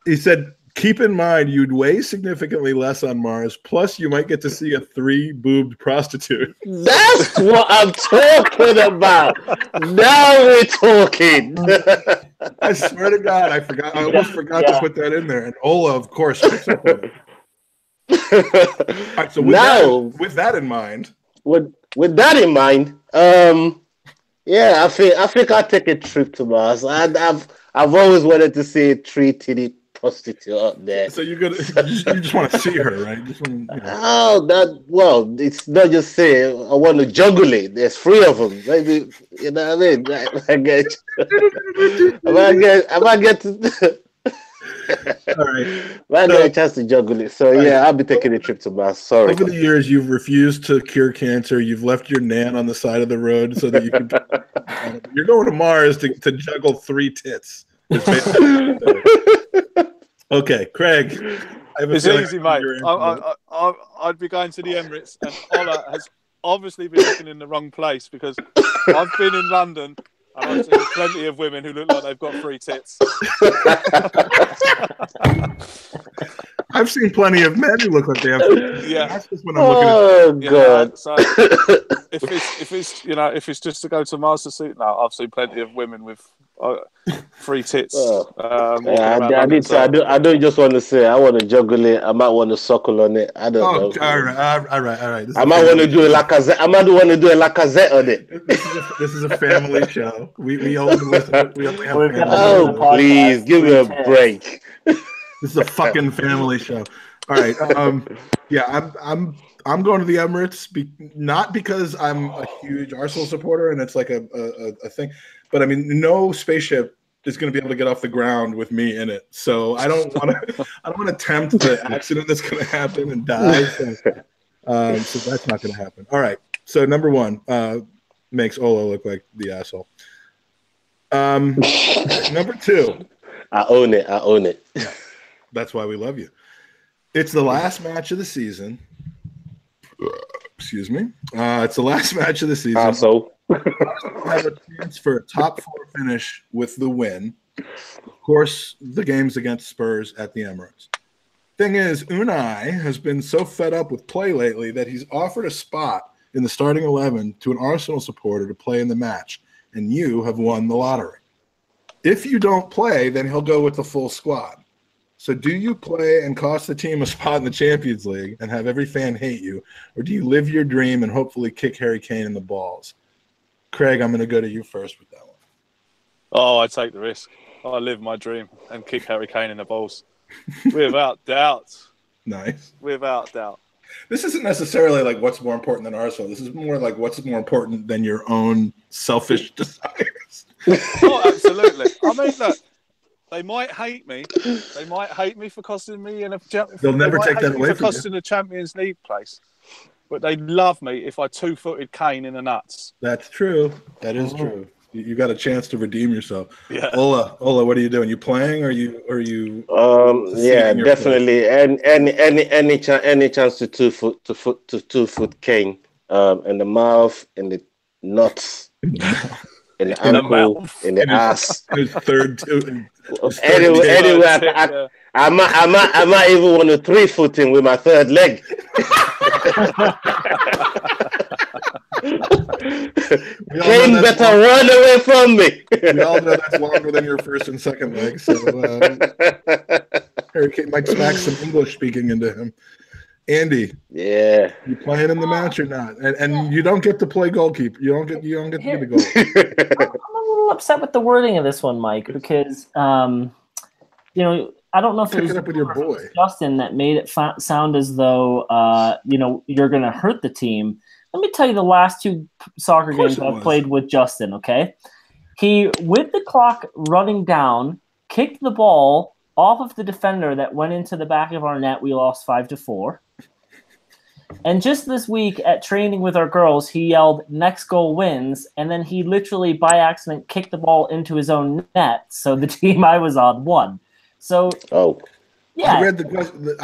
He said, keep in mind you'd weigh significantly less on Mars, plus you might get to see a 3-boobed prostitute. That's what I'm talking about. Now we're talking. I swear to God, I almost forgot to put that in there. And Ola, of course, picks up on it. All right, so with that in mind. With that in mind, yeah, I think I'll take a trip to Mars. I've always wanted to see a 3-titty prostitute up there. So you just want to see her, right? It's not just say I want to juggle it. There's 3 of them. Maybe you know what I mean. I might get to. All right. I get a chance to juggle it. So yeah, I'll be taking a trip to Mars. Sorry. Over the years, you've refused to cure cancer. You've left your nan on the side of the road so that you can. You're going to Mars to juggle 3 tits. Okay, Craig. It's easy, mate. I'd be going to the Emirates, and Ola has obviously been looking in the wrong place because I've been in London And I've seen plenty of women who look like they've got 3 tits. I've seen plenty of men who look like they have. Yeah. That's just when I'm looking at. Oh God! So if it's just to go to Master Suit now, I've seen plenty of women with 3 tits. I don't just want to say I want to juggle it. I might want to suckle on it. I don't know. All right. I might want to do a Lacazette. I might want to do a Lacazette on it. This is a family show. We only listen. We only have. Oh, please give me a break. This is a fucking family show. All right. Yeah, I'm going to the Emirates, not because I'm a huge Arsenal supporter and it's like a thing, but I mean, no spaceship is going to be able to get off the ground with me in it. So I don't want to tempt the accident that's going to happen and die. So that's not going to happen. All right. So number 1 makes Ola look like the asshole. Number 2. I own it. Yeah, that's why we love you. It's the last match of the season. Excuse me. It's the last match of the season. So have a chance for a top 4 finish with the win. Of course, the game's against Spurs at the Emirates. Thing is, Unai has been so fed up with play lately that he's offered a spot in the starting 11 to an Arsenal supporter to play in the match, and you have won the lottery. If you don't play, then he'll go with the full squad. So do you play and cost the team a spot in the Champions League and have every fan hate you, or do you live your dream and hopefully kick Harry Kane in the balls? Craig, I'm going to go to you first with that one. Oh, I take the risk. I live my dream and kick Harry Kane in the balls. Without doubt. Nice. Without doubt. This isn't necessarily like what's more important than Arsenal. This is more like what's more important than your own selfish desires. Oh, absolutely. I mean, look, they might hate me. They might hate me for costing me They'll never take that away for from costing a Champions League place. But they love me if I 2-footed Kane in the nuts. That's true. That is true. You got a chance to redeem yourself. Yeah. Ola, what are you doing? You playing or you? Yeah, definitely. And any chance to 2-foot Kane in the mouth, in the nuts, in the ankle, in the ass. His third two. Anyway, I might even want to 3-foot him with my third leg. Kane better run away from me. We all know that's longer than your first and second leg. So Harry Kane might smack some English speaking into him. Andy, yeah, you playing in the match or not? And you don't get to play goalkeeper. You don't get to be the goal. I'm a little upset with the wording of this one, Mike, because I don't know if Pick it up with your boy Justin that made it sound as though you're going to hurt the team. Let me tell you the last 2 soccer games I've played with Justin. Okay, he with the clock running down kicked the ball off of the defender that went into the back of our net. We lost 5-4. And just this week at training with our girls, he yelled, "Next goal wins," and then he literally by accident kicked the ball into his own net. So the team I was on won. So yeah, I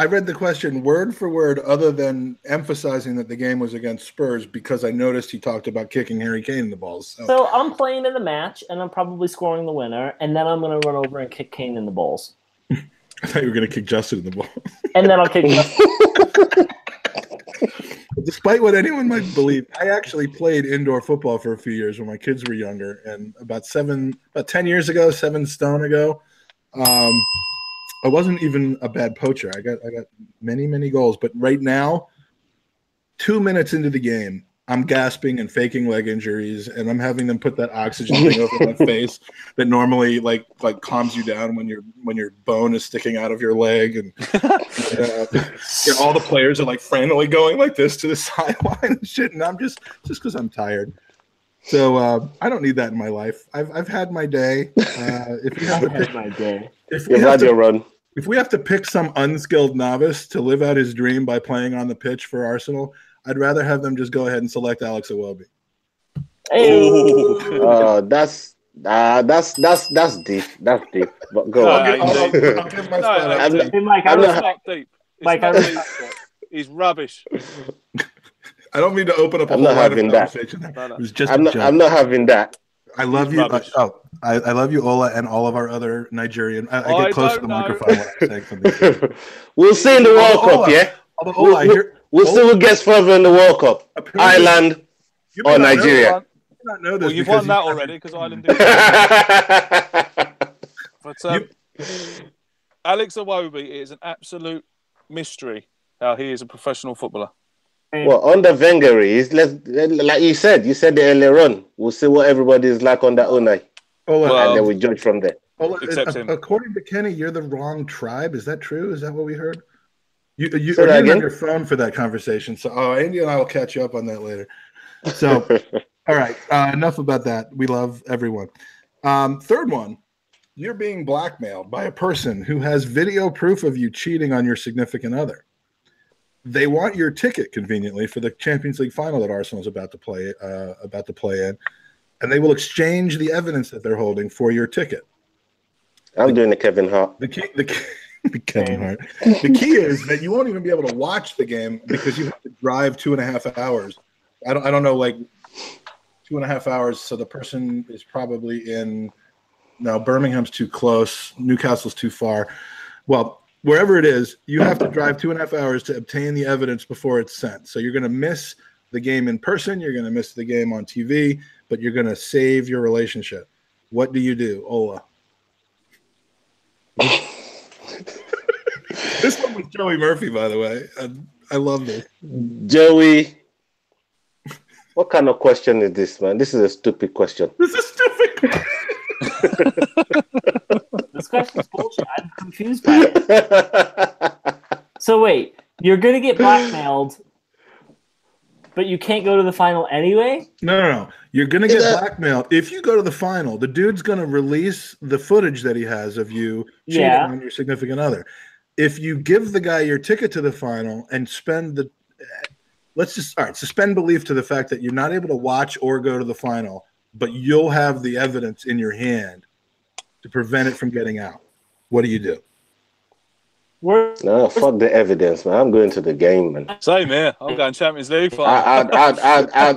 read the question word for word, other than emphasizing that the game was against Spurs, because I noticed he talked about kicking Harry Kane in the balls. So I'm playing in the match, and I'm probably scoring the winner, and then I'm going to run over and kick Kane in the balls. I thought you were going to kick Justin in the ball. And then I'll kick Justin. Despite what anyone might believe, I actually played indoor football for a few years when my kids were younger, and about 10 years ago, 7 stone ago, I wasn't even a bad poacher. I got many, many goals. But right now, 2 minutes into the game, I'm gasping and faking leg injuries, and I'm having them put that oxygen thing over my face that normally like calms you down when your bone is sticking out of your leg, and all the players are like frantically going like this to the sideline and shit, and I'm just because I'm tired. So I don't need that in my life. I've had my day. If you have If we have to pick some unskilled novice to live out his dream by playing on the pitch for Arsenal, I'd rather have them just go ahead and select Alex Iwobi. That's deep. That's deep. But go on. I'll give my spot. Mike, he's rubbish. I don't mean to open up a I'm whole not lot of having that. conversation. No. It was just I'm not having that. I love you. I love you, Ola, and all of our other Nigerian. I get close to the microphone when I'm saying something. We'll see in the World Cup, yeah? We'll see who gets further in the World Cup. Ireland or Nigeria. You've won that already because Ireland did. But Alex Iwobi is an absolute mystery how he is a professional footballer. Well, under Wenger is like you said it earlier on. We'll see what everybody is like under Unai, and then we judge from there. According to Kenny, you're the wrong tribe. Is that true? Is that what we heard? You didn't have your phone for that conversation. So, Andy and I will catch you up on that later. So, all right, enough about that. We love everyone. Third one, you're being blackmailed by a person who has video proof of you cheating on your significant other. They want your ticket conveniently for the Champions League final that Arsenal is about to play in, and they will exchange the evidence that they're holding for your ticket. I'm doing the Kevin Hart. The Kevin Hart. The key is that you won't even be able to watch the game because you have to drive 2.5 hours. I don't know, like 2.5 hours. So the person is probably in. No, Birmingham's too close. Newcastle's too far. Well, wherever it is, you have to drive 2.5 hours to obtain the evidence before it's sent. So you're going to miss the game in person. You're going to miss the game on TV, but you're going to save your relationship. What do, Ola? This one was Joey Murphy, by the way. I love this. Joey, what kind of question is this, man? This is a stupid question. This is stupid. This question's bullshit. I'm confused by it. So wait, you're gonna get blackmailed, but you can't go to the final anyway? No. You're gonna get blackmailed. If you go to the final, the dude's gonna release the footage that he has of you cheating on your significant other. If you give the guy your ticket to the final and suspend belief to the fact that you're not able to watch or go to the final, but you'll have the evidence in your hand to prevent it from getting out. What do you do? No, fuck the evidence, man. I'm going to the game, man. Same here. I'm going Champions League. I'd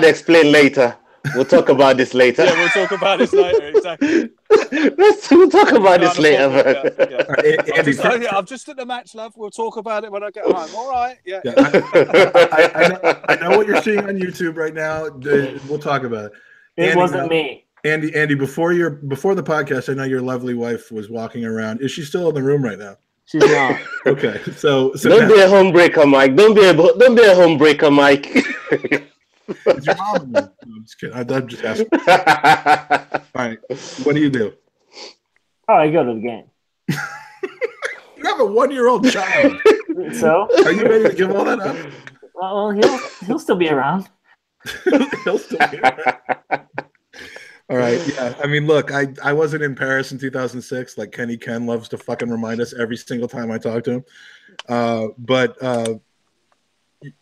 explain later. We'll talk about this later. Yeah, we'll talk about this later. Exactly. We'll talk about this later, man. I'm just at the match, love. We'll talk about it when I get home. All right. Yeah. I know what you're seeing on YouTube right now. We'll talk about it. It wasn't me. Andy, before the podcast, I know your lovely wife was walking around. Is she still in the room right now? She's not. Okay, so don't be a homebreaker, Mike. Don't be a homebreaker, Mike. Is your mom? No, I'm just kidding. I'm just asking. All right, what do you do? Oh, I go to the game. You have a 1-year-old child. So? Are you ready to give all that up? Well, he'll still be around. He'll still be around. All right, yeah. I mean, look, I wasn't in Paris in 2006, like Kenny Ken loves to fucking remind us every single time I talk to him. But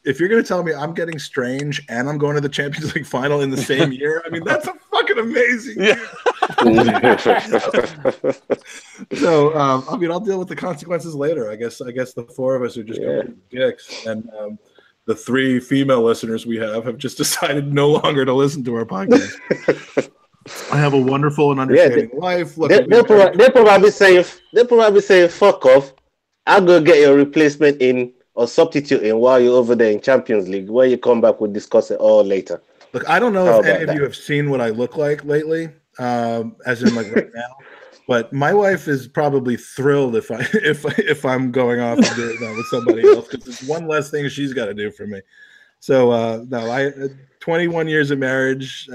if you're going to tell me I'm getting Strange and I'm going to the Champions League final in the same year, I mean, that's a fucking amazing year. So, I mean, I'll deal with the consequences later. I guess the four of us are just complete dicks. And the 3 female listeners we have just decided no longer to listen to our podcast. I have a wonderful and understanding wife. Look, they'll probably say, fuck off. I'll go get your replacement in or substitute in while you're over there in Champions League. When you come back, we'll discuss it all later. Look, I don't know if any of you have seen what I look like lately, as in like right now. But my wife is probably thrilled if I'm going off and doing that with somebody else because it's one less thing she's got to do for me. So no, 21 years of marriage.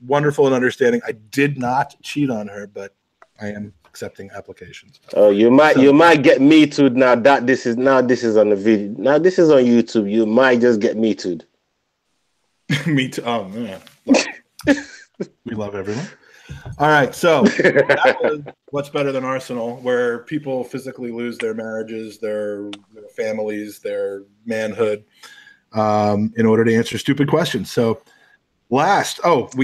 Wonderful and understanding. I did not cheat on her, but I am accepting applications. Oh, you might get me too now that this is on the video. Now this is on YouTube. You might just get me too. Me too. Oh man. We love everyone. All right, so that was What's Better Than Arsenal, where people physically lose their marriages, their families, their manhood, in order to answer stupid questions. So we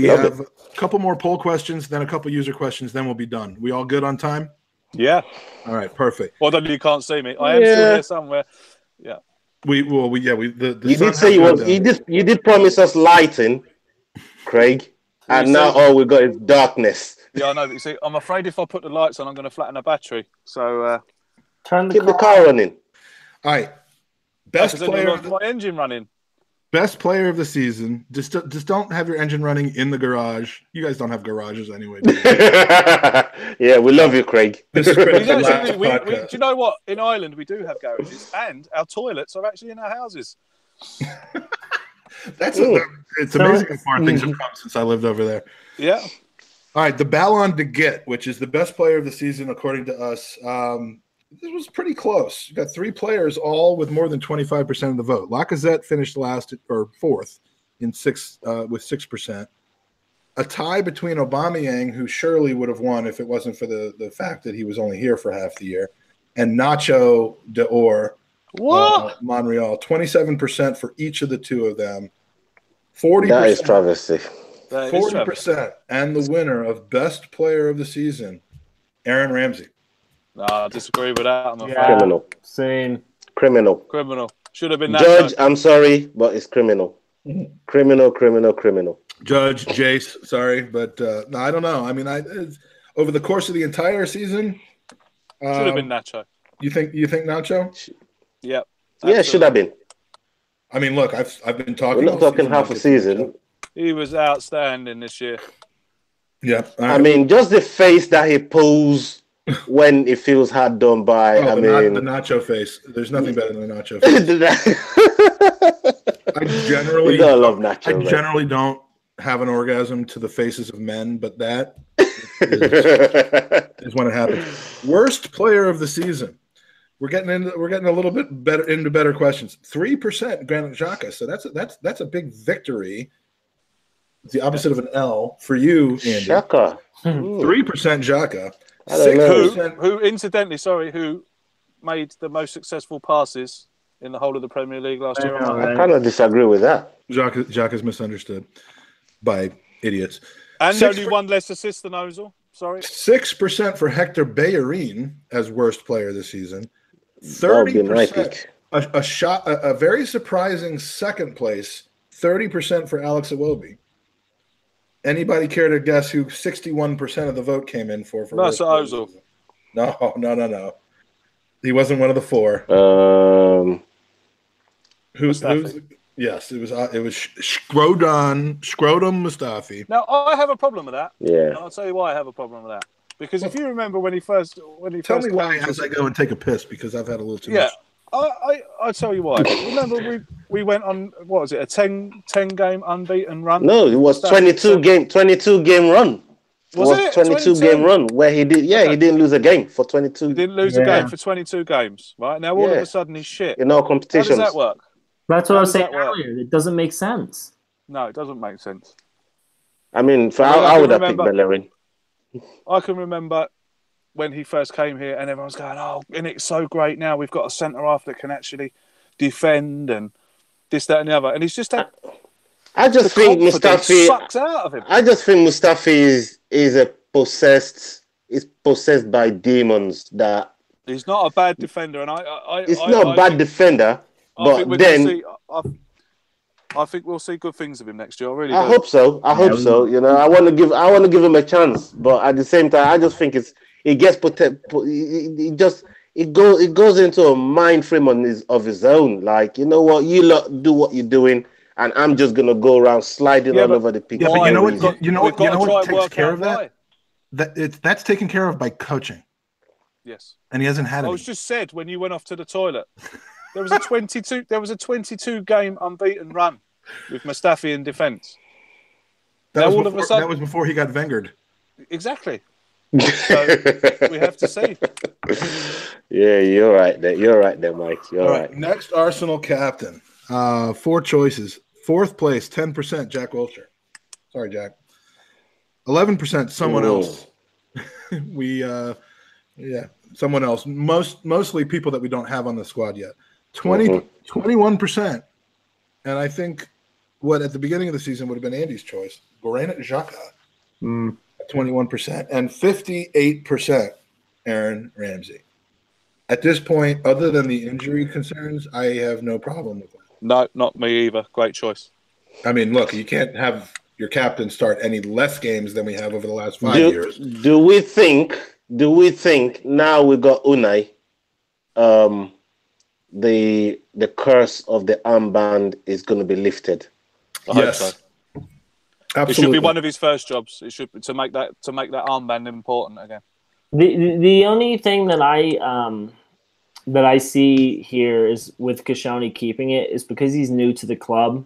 have a couple more poll questions, then a couple user questions, then we'll be done. We all good on time? Yeah. All right, perfect. Well, then you can't see me. I am still here somewhere. Yeah. You did say you did promise us lighting. Craig. And now all we got is darkness. Yeah, I know. But you see, I'm afraid if I put the lights on, I'm going to flatten the battery. So keep the car running. All right. Best player. My engine running. Best player of the season. Just don't have your engine running in the garage. You guys don't have garages anyway. Do you? Yeah, we love you, Craig. This is great. Do you know what? In Ireland, we do have garages, and our toilets are actually in our houses. It's amazing how far things have come since I lived over there. Yeah. All right, the Ballon de Git, which is the best player of the season according to us. This was pretty close. You got 3 players all with more than 25% of the vote. Lacazette finished fourth with 6%. A tie between Aubameyang, who surely would have won if it wasn't for the fact that he was only here for half the year, and Nacho Deor, Montreal. 27% for each of the two of them. 40%. That is travesty. 40%. And the winner of best player of the season, Aaron Ramsey. No, I disagree with that. I'm afraid. Criminal. Same. Criminal. Should have been that. Judge, I'm sorry, but it's criminal. Criminal. Judge, Jace, sorry, but no, I don't know. I mean, over the course of the entire season, should have been Nacho. You think Nacho? Yeah. Yeah, should have been. I mean, look, I've been talking. We're not talking half a season. He was outstanding this year. Yeah. I mean, just the face that he pulls when it feels hard done by. The Nacho face. There's nothing better than the Nacho face. I generally don't have an orgasm to the faces of men, but that is when it happens. Worst player of the season. We're getting a little bit better into better questions. 3% Granit Xhaka. So that's a big victory. It's the opposite of an L for you, Andy. Xhaka. 3% Xhaka. Who made the most successful passes in the whole of the Premier League last year? I kind of disagree with that. Xhaka is misunderstood by idiots. And only one less assist than Ozil. Sorry. 6% for Hector Bellerin as worst player this season. 30%. A very surprising second place. 30% for Alex Iwobi. Anybody care to guess who 61% of the vote came in for? No, it's Ozil. No. He wasn't one of the 4. Who's? Yes, it was Scrotum Mustafi. Now I have a problem with that. Yeah, and I'll tell you why I have a problem with that. Because if you remember when he first tell me why as I go and take a piss because I've had a little too much. I'll tell you why. Remember we went on, what was it, a 10 game unbeaten run? No, it was 22 game run. Was it 22 game run where he did? Yeah, okay. He didn't lose a game for 22. He didn't lose a game for 22 games, right? Now all of a sudden he's shit. In all competitions. How does that work? That's what I was saying earlier. It doesn't make sense. No, it doesn't make sense. I mean, I would have picked Bellerin. I can remember when he first came here and everyone's going, oh, and it's so great now. We've got a centre-half that can actually defend and this, that and the other. And he's just I just think Mustafi sucks out of him. I just think Mustafi is possessed by demons that he's not a bad defender, and he's not a bad defender, but then I think we'll see good things of him next year. I really do. I hope so. You know, I want to give him a chance, but at the same time, I just think it goes into a mind frame of his own. Like, you know what, you lot do what you're doing, and I'm just gonna go around sliding all over the pitch. Yeah, but you know what takes care of that? That's taken care of by coaching. Yes, and he hasn't had it. I was just said when you went off to the toilet. There was a 22 game unbeaten run with Mustafi in defence. That was before he got Wengered. Exactly. So we have to see. Yeah, you're right there, Mike. You're right. Next Arsenal captain. 4 choices. 4th place, 10%, Jack Wilshere. Sorry, Jack. 11%, someone else. Someone else. Mostly people that we don't have on the squad yet. 21%. And I think what at the beginning of the season would have been Andy's choice, Granit Xhaka, at 21%, and 58%, Aaron Ramsey. At this point, other than the injury concerns, I have no problem with that. No, not me either. Great choice. I mean, look, you can't have your captain start any less games than we have over the last 5 years. Do we think now we got Unai, the curse of the armband is going to be lifted? I hope Yes. so. Absolutely. It should be one of his first jobs. It should be to make that armband important again. The only thing that I see here is with Koscielny keeping it is because he's new to the club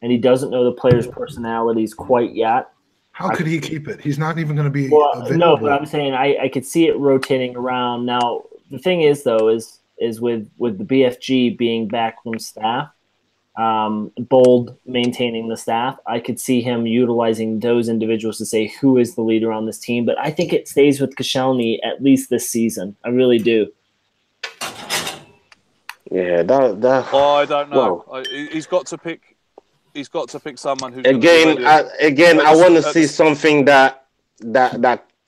and he doesn't know the players' personalities quite yet. How could he keep it? He's not even going to be available. No, but I'm saying I could see it rotating around. Now, the thing is, though, is with the BFG being backroom staff, Bold maintaining the staff, I could see him utilizing those individuals to say who is the leader on this team. But I think it stays with Koscielny at least this season. I really do. Yeah, that. Oh, I don't know. Well, He's got to pick someone who's again. I want to see something that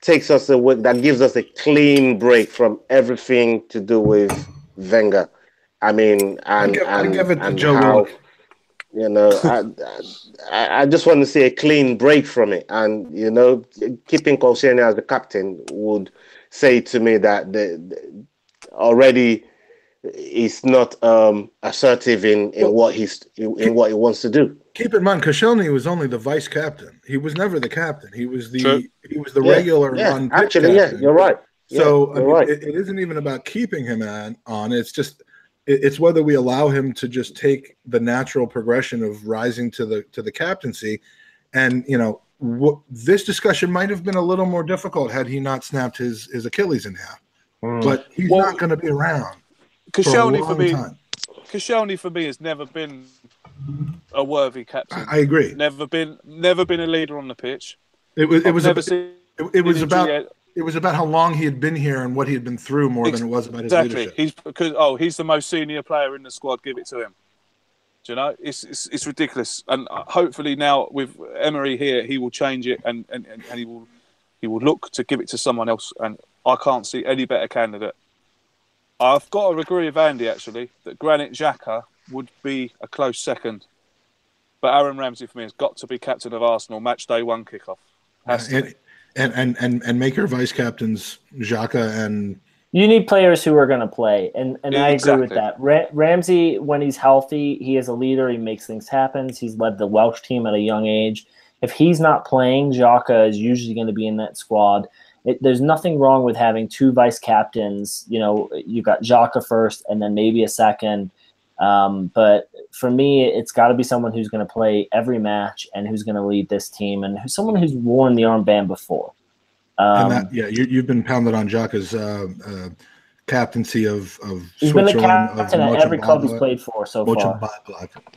takes us away, that gives us a clean break from everything to do with Wenger. I mean, and give it to Joe how, Willock. you know, I just want to see a clean break from it. And, you know, keeping Koscielny as the captain would say to me that already he's not assertive in what he wants to do. Keep in mind, Koscielny was only the vice captain. He was never the captain. He was the regular on pitch actually, captain. you're right. So you're right. It isn't even about keeping him on. It's just it's whether we allow him to just take the natural progression of rising to the captaincy. And you know, this discussion might have been a little more difficult had he not snapped his Achilles in half. But he's not going to be around. Koscielny for me has never been a worthy captain. I agree. Never been a leader on the pitch. It was about how long he had been here and what he had been through more than it was about his leadership. He's the most senior player in the squad. Give it to him. Do you know? It's ridiculous. And hopefully now with Emery here, he will change it and he will look to give it to someone else. And I can't see any better candidate. I've got to agree with Andy, actually, that Granit Xhaka would be a close second. But Aaron Ramsey, for me, has got to be captain of Arsenal, match day 1 kickoff. And make your vice captains Xhaka and... You need players who are going to play, and I agree with that. Ramsey, when he's healthy, he is a leader. He makes things happen. He's led the Welsh team at a young age. If he's not playing, Xhaka is usually going to be in that squad. There's nothing wrong with having 2 vice captains. You know, you've got Xhaka first and then maybe a second. But for me, it's got to be someone who's going to play every match and who's going to lead this team and someone who's worn the armband before. You've been pounded on Xhaka's captaincy of he's Switzerland. He's been a captain at every club he's played for so far.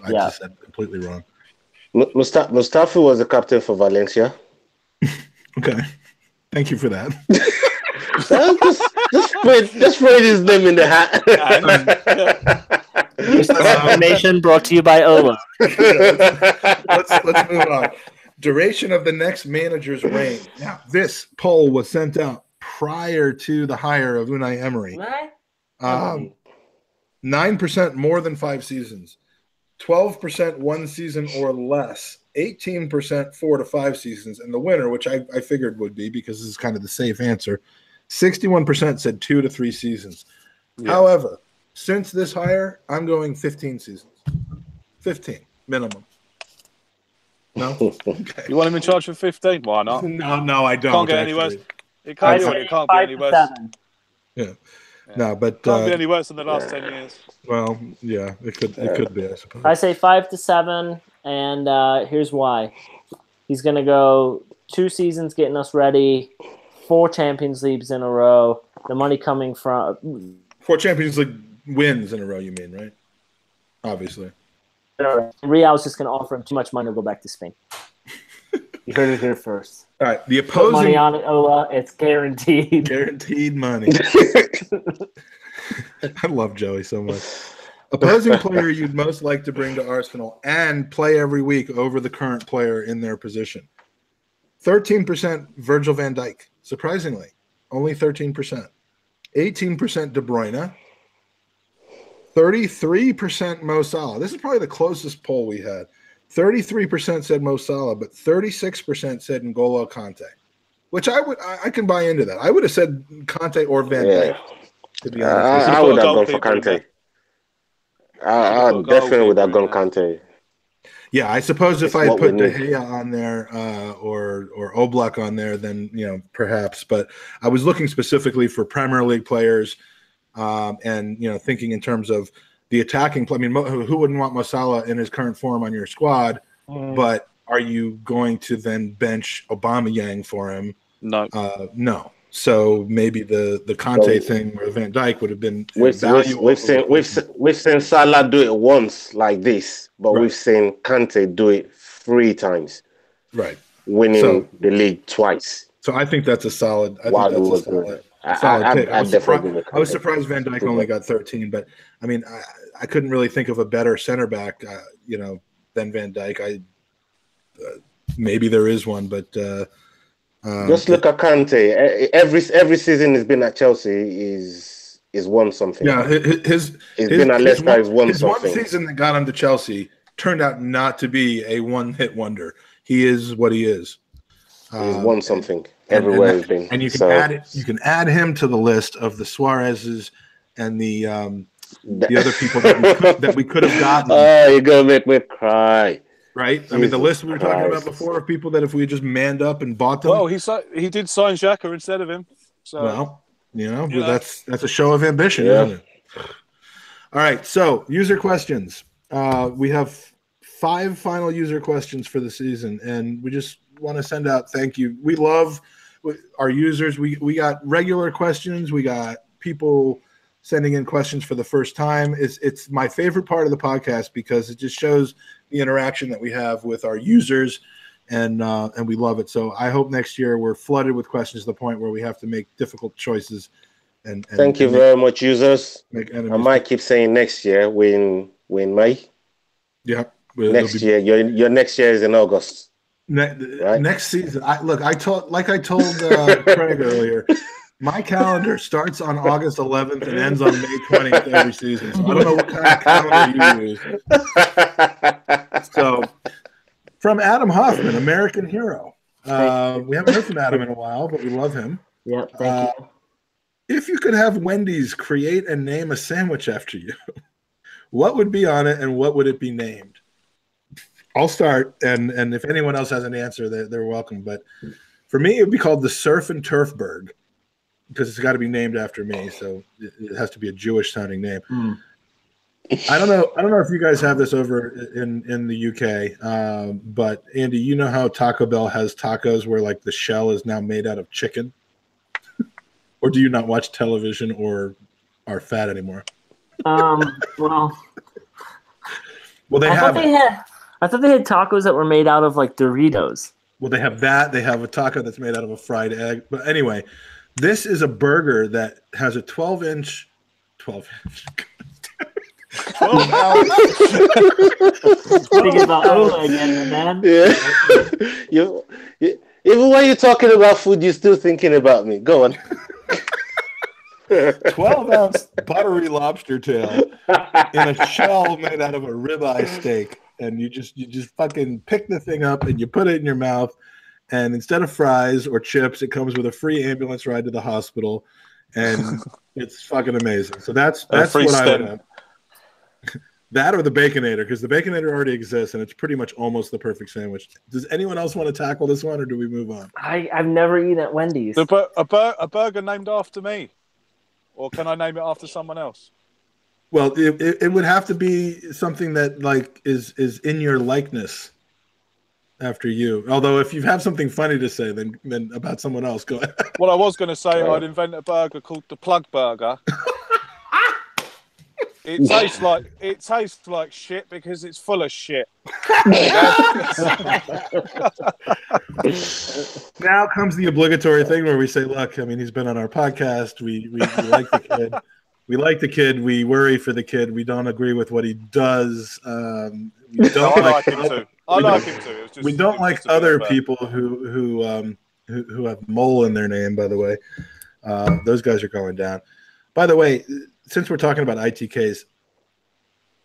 I just said completely wrong. Mustafi was the captain for Valencia. Okay. Thank you for that. just spread his name in the hat. This information brought to you by Ola. Let's move on. Duration of the next manager's reign. Now, this poll was sent out prior to the hire of Unai Emery. 9% more than 5 seasons, 12% 1 season or less, 18% 4 to 5 seasons, and the winner, which I figured would be because this is kind of the safe answer, 61% said 2 to 3 seasons. Yeah. However, since this hire, I'm going 15 seasons. 15 minimum. No? Okay. You want him in charge for 15? Why not? No, I don't. Can't get any worse. It can't get any worse. Yeah. No, but can't be any worse than the last 10 years. Well, yeah, it could be, I suppose. I say 5 to 7, and here's why. He's going to go 2 seasons getting us ready, 4 Champions Leagues in a row. The money coming from 4 Champions League wins in a row. You mean, right? Obviously. Real's just going to offer him too much money to go back to Spain. You heard it here first. All right, the opposing... Put money on it, Ola. It's guaranteed. Guaranteed money. I love Joey so much. Opposing player you'd most like to bring to Arsenal and play every week over the current player in their position. 13% Virgil van Dijk. Surprisingly, only 13%. 18% De Bruyne. 33% Mo Salah. This is probably the closest poll we had. 33% said Mo Salah, but 36% said N'Golo Kante, which I can buy into that. I would have said Kante or Van Dijk, to be honest with you. I would have gone for Kante. I definitely would have gone Kante. Yeah, I suppose if I had put De Gea on there or Oblak on there, then perhaps. But I was looking specifically for Premier League players, and thinking in terms of the attacking play. I mean, who wouldn't want Mo Salah in his current form on your squad? But are you going to then bench Aubameyang for him? No. No. So maybe the Kante thing or Van Dijk would have been valuable. We've seen Salah do it once like this, but we've seen Kante do it 3 times. Right. Winning the league twice. So I think that's a solid. I was surprised Van Dijk only got 13, but I mean, I couldn't really think of a better center back, than Van Dijk. Maybe there is one, but just look at Kante. Every season he's been at Chelsea is won something. Yeah, he's been at Leicester. He's won something. One season that got him to Chelsea turned out not to be a one-hit wonder. He is what he is. He's won something everywhere he's been, and you can add him to the list of the Suarez's and the other people that we could have gotten. Oh, you're gonna make me cry. Right? Jesus, I mean, the list we were talking about before of people that if we had just manned up and bought them. Well, he did sign Xhaka instead of him. So that's a show of ambition, isn't it? All right, so user questions. We have 5 final user questions for the season, and we just want to send out thank you. We love our users. We got regular questions. We got people sending in questions for the first time. It's my favorite part of the podcast because it just shows the interaction that we have with our users, and we love it. So I hope next year we're flooded with questions to the point where we have to make difficult choices. And thank you very much, users. I might keep saying next year when May. Yeah, next year. Your next year is in August. Right? Next season. I told Craig earlier. My calendar starts on August 11th and ends on May 20th every season. So I don't know what kind of calendar you use. So, from Adam Hoffman, American hero. We haven't heard from Adam in a while, but we love him. Yeah, thank you. If you could have Wendy's create and name a sandwich after you, what would be on it and what would it be named? I'll start, and if anyone else has an answer, they're welcome. But for me, it would be called the Surf and Turfberg, because it's got to be named after me, so it has to be a Jewish-sounding name. I don't know if you guys have this over in the UK, but Andy, you know how Taco Bell has tacos where like the shell is now made out of chicken, or do you not watch television or are fat anymore? Well, they have. I thought they had tacos that were made out of like Doritos. Well, they have that. They have a taco that's made out of a fried egg. But anyway, this is a burger that has a 12-inch. 12 ounce. Thinking about Ola again, man. Yeah. Even when you're talking about food, you're still thinking about me. Go on. 12-ounce buttery lobster tail in a shell made out of a ribeye steak, and you just fucking pick the thing up and you put it in your mouth, and instead of fries or chips, it comes with a free ambulance ride to the hospital, and it's fucking amazing. So that's what I would have. That or the Baconator, because the Baconator already exists, and it's pretty much almost the perfect sandwich. Does anyone else want to tackle this one, or do we move on? I've never eaten at Wendy's. A burger named after me, or can I name it after someone else? Well, it would have to be something that like is in your likeness after you. Although if you have something funny to say, then about someone else, go ahead. Well, I was going to say I'd invent a burger called the Plug Burger. It tastes like shit because it's full of shit. Now comes the obligatory thing where we say, look, I mean, he's been on our podcast. We like the kid. We like the kid. We worry for the kid. We don't agree with what he does. I like him too. We don't like other people who have mole in their name, by the way. Those guys are going down. By the way, since we're talking about ITKs,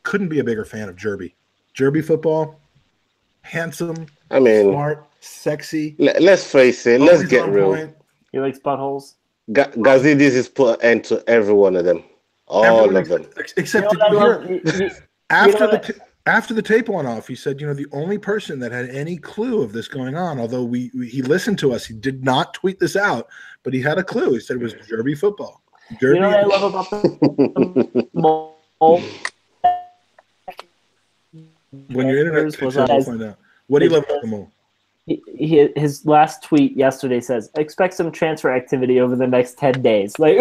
couldn't be a bigger fan of Jerby. Jerby football, handsome, I mean, smart, sexy. let's face it. Let's get real. Point. He likes buttholes. Gazidis has put an end to every one of them. All of them. Except after the tape went off, he said, the only person that had any clue of this going on, although he listened to us, he did not tweet this out, but he had a clue. He said it was Derby football. Derby. You know what I love about the mole? When your internet takes up, we'll find out. What do you love about the mole? His last tweet yesterday says, "Expect some transfer activity over the next 10 days." Like,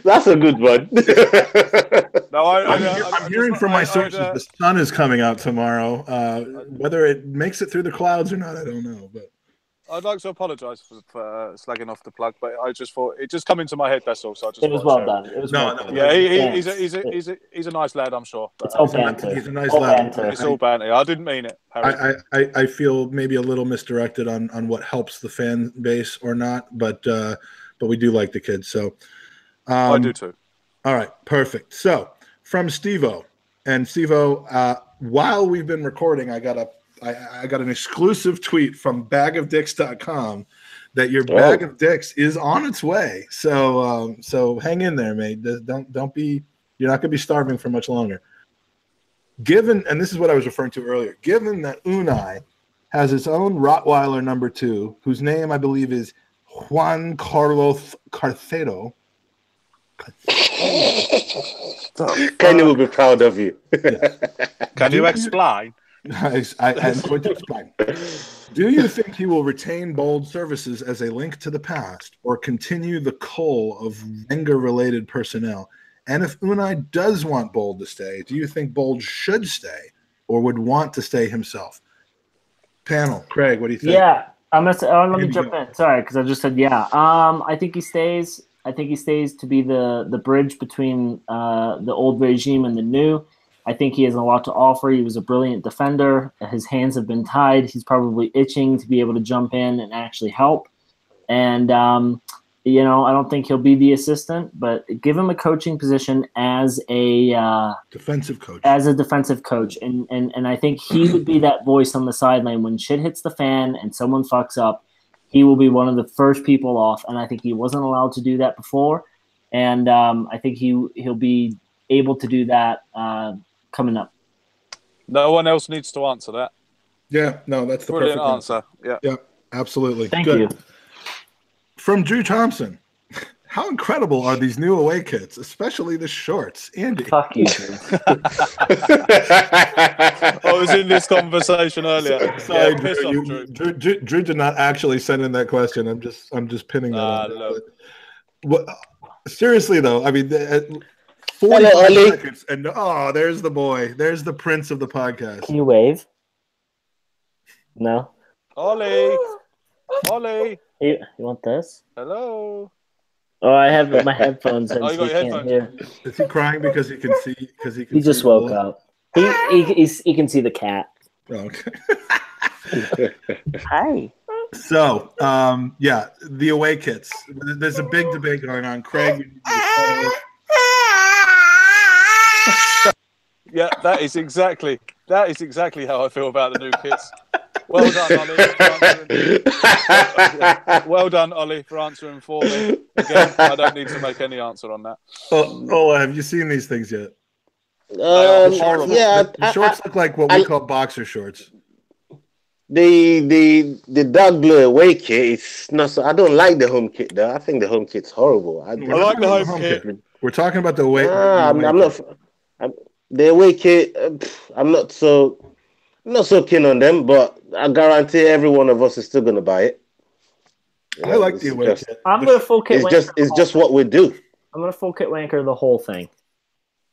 that's a good one. No, I'm hearing from my sources the sun is coming out tomorrow. Whether it makes it through the clouds or not, I don't know. But I'd like to apologise for slagging off the plug, but I just thought it just come into my head. That's all. So it was well done. It was well done. Yeah, he's a nice lad, I'm sure. It's all banter. He's a nice lad. It's all banter. I didn't mean it. I feel maybe a little misdirected on what helps the fan base or not, but we do like the kids. So I do too. All right, perfect. So from Steve-O, and Steve-O, while we've been recording, I got an exclusive tweet from bagofdicks.com that your bag of dicks is on its way. So hang in there, mate. Don't be, you're not going to be starving for much longer. Given, and this is what I was referring to earlier, given that Unai has its own Rottweiler number 2, whose name I believe is Juan Carlos Carcedo. Kenny will be proud of you. Yes. Can you explain? I'm going to explain. Do you think he will retain Bold services as a link to the past or continue the cull of Wenger-related personnel? And if Unai does want Bold to stay, do you think Bold should stay or would want to stay himself? Panel, Craig, what do you think? Yeah, I'm gonna let me jump in. Sorry, because I just said yeah. I think he stays. I think he stays to be the bridge between the old regime and the new. I think he has a lot to offer. He was a brilliant defender. His hands have been tied. He's probably itching to be able to jump in and actually help. And, I don't think he'll be the assistant, but give him a coaching position as a defensive coach. And I think he would be that voice on the sideline when shit hits the fan and someone fucks up. He will be one of the first people off. And I think he wasn't allowed to do that before. And I think he'll be able to do that coming up. No one else needs to answer that. Yeah, no, that's the brilliant perfect answer. Yeah, absolutely. Thank you. From Drew Thompson, how incredible are these new away kits, especially the shorts? Andy. Fuck you, Drew. I was in this conversation earlier. Sorry, Drew did not actually send in that question. I'm just pinning that on. What, seriously, though, I mean, 45 seconds, and there's the boy. There's the prince of the podcast. Can you wave? No. Ollie. You want this? Hello. Oh, I have my headphones. You got your headphones. Hear. Is he crying because he can see? He just woke up. He can see the cat. Oh, okay. Hi. So, the away kits. There's a big debate going on. Craig. Yeah, that is exactly how I feel about the new kits. Well done, Ollie. Well done, Ollie, for answering for me. Again, I don't need to make any answer on that. Have you seen these things yet? The shorts look like what we call boxer shorts. The dark blue away kit is not so. I don't like the home kit though. I think the home kit's horrible. I like the home kit. We're talking about the away. The away kit. I'm not so keen on them, but I guarantee every one of us is still going to buy it. I like the away kit. I'm going to full kit. It's just what we do. I'm going to full kit wanker the whole thing.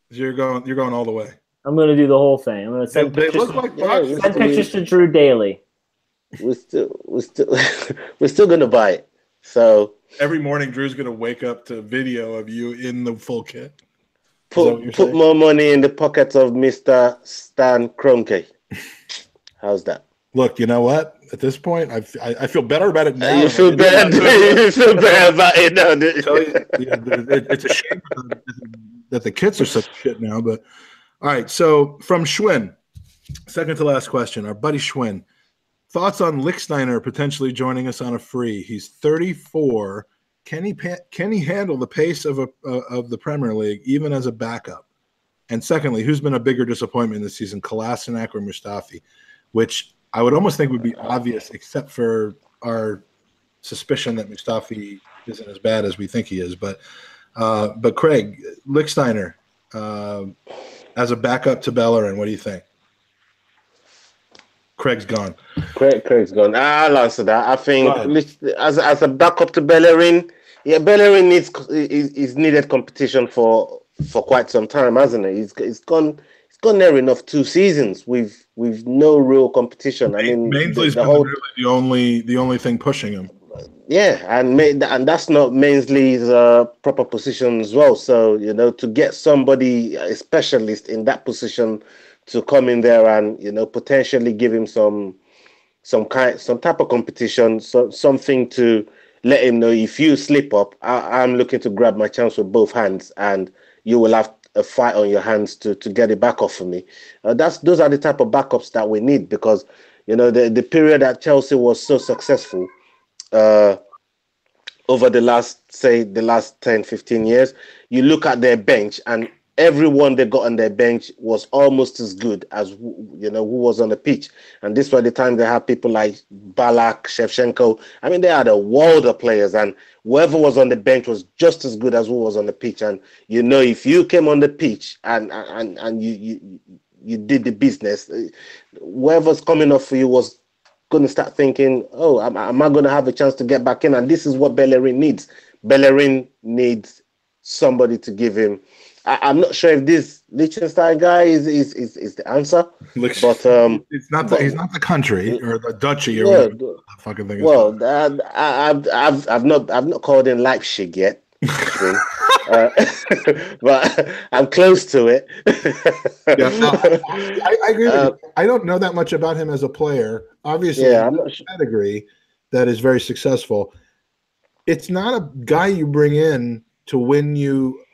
You're going all the way. I'm going to do the whole thing. I'm going to send pictures to Drew daily. We're still going to buy it. So every morning, Drew's going to wake up to video of you in the full kit. Put more money in the pockets of Mr. Stan Kroenke. How's that? Look, you know what? At this point, I feel better about it now. You feel better. You feel better about it now. It's a shame that the kits are such shit now, but All right, so from Schwinn, second to last question, our buddy Schwinn. Thoughts on Lichtsteiner potentially joining us on a free? He's 34. Can he handle the pace of the Premier League even as a backup? And secondly, who's been a bigger disappointment this season, Kolasinac or Mustafi? Which I would almost think would be obvious, except for our suspicion that Mustafi isn't as bad as we think he is. But Craig, Lichtsteiner, as a backup to Bellerin, what do you think? Craig's gone. Craig's gone. I'll answer that. I think as a backup to Bellerin, Bellerin is needed competition for quite some time, hasn't it? He's gone there enough 2 seasons with no real competition. I mean, Mainsley's been the only thing pushing him. Yeah, and that's not Mainsley's proper position as well. So to get somebody, a specialist in that position, to come in there and potentially give him some type of competition, something to let him know, if you slip up, I'm looking to grab my chance with both hands, and you will have a fight on your hands to get it back off of me. Those are the type of backups that we need, because the period that Chelsea was so successful over the last 10, 15 years, you look at their bench, and everyone they got on their bench was almost as good as who was on the pitch. And this was the time they had people like Balak, Shevchenko. I mean, they had a world of players, and whoever was on the bench was just as good as who was on the pitch. And if you came on the pitch and you did the business, whoever's coming up for you was going to start thinking, oh, am I going to have a chance to get back in? And this is what Bellerin needs. Bellerin needs somebody to give him. I'm not sure if this Liechtenstein guy is the answer, but he's not the country or the duchy or whatever the fucking thing is. Well, I've not called in Leipzig yet, but I'm close to it. I agree with you. I don't know that much about him as a player. Obviously, I'm not sure. Pedigree that is very successful. It's not a guy you bring in to win you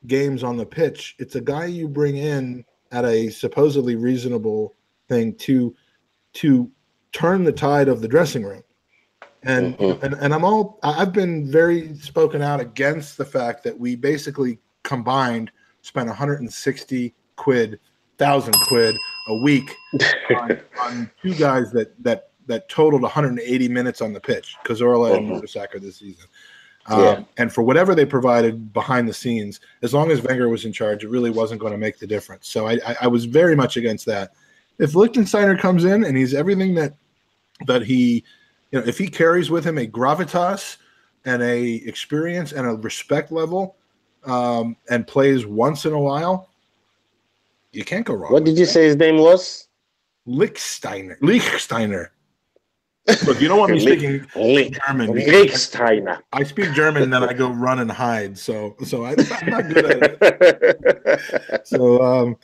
games on the pitch. It's a guy you bring in at a supposedly reasonable thing to turn the tide of the dressing room. And I've been very spoken out against the fact that we basically combined spent 1,000 quid a week on 2 guys that totaled 180 minutes on the pitch, Cazorla and Mertesacker this season. And for whatever they provided behind the scenes, as long as Wenger was in charge, it really wasn't going to make the difference. So I was very much against that. If Lichtsteiner comes in and he's everything that he, if he carries with him a gravitas and a experience and a respect level, and plays once in a while, you can't go wrong. What did you say his name was? Lichtsteiner. Look, you don't want me speaking German. Lichtsteiner. I speak German and then I go run and hide. So I'm not good at it. So,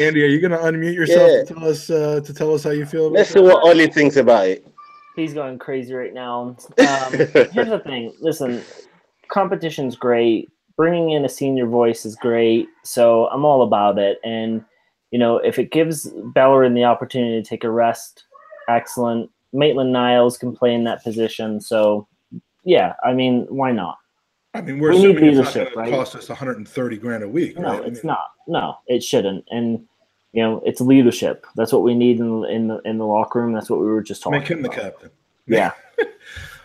Andy, are you going to unmute yourself to tell us how you feel? Let's see what Ollie thinks about it. He's going crazy right now. Here's the thing. Listen, competition's great. Bringing in a senior voice is great. So I'm all about it. And, if it gives Bellerin the opportunity to take a rest, excellent. Maitland-Niles can play in that position. So, yeah, I mean, why not? I mean, we need leadership, right? Cost us $130,000 a week. No, right? It's not. No, it shouldn't. And it's leadership. That's what we need in the locker room. That's what we were just talking about. Make him the captain. Yeah.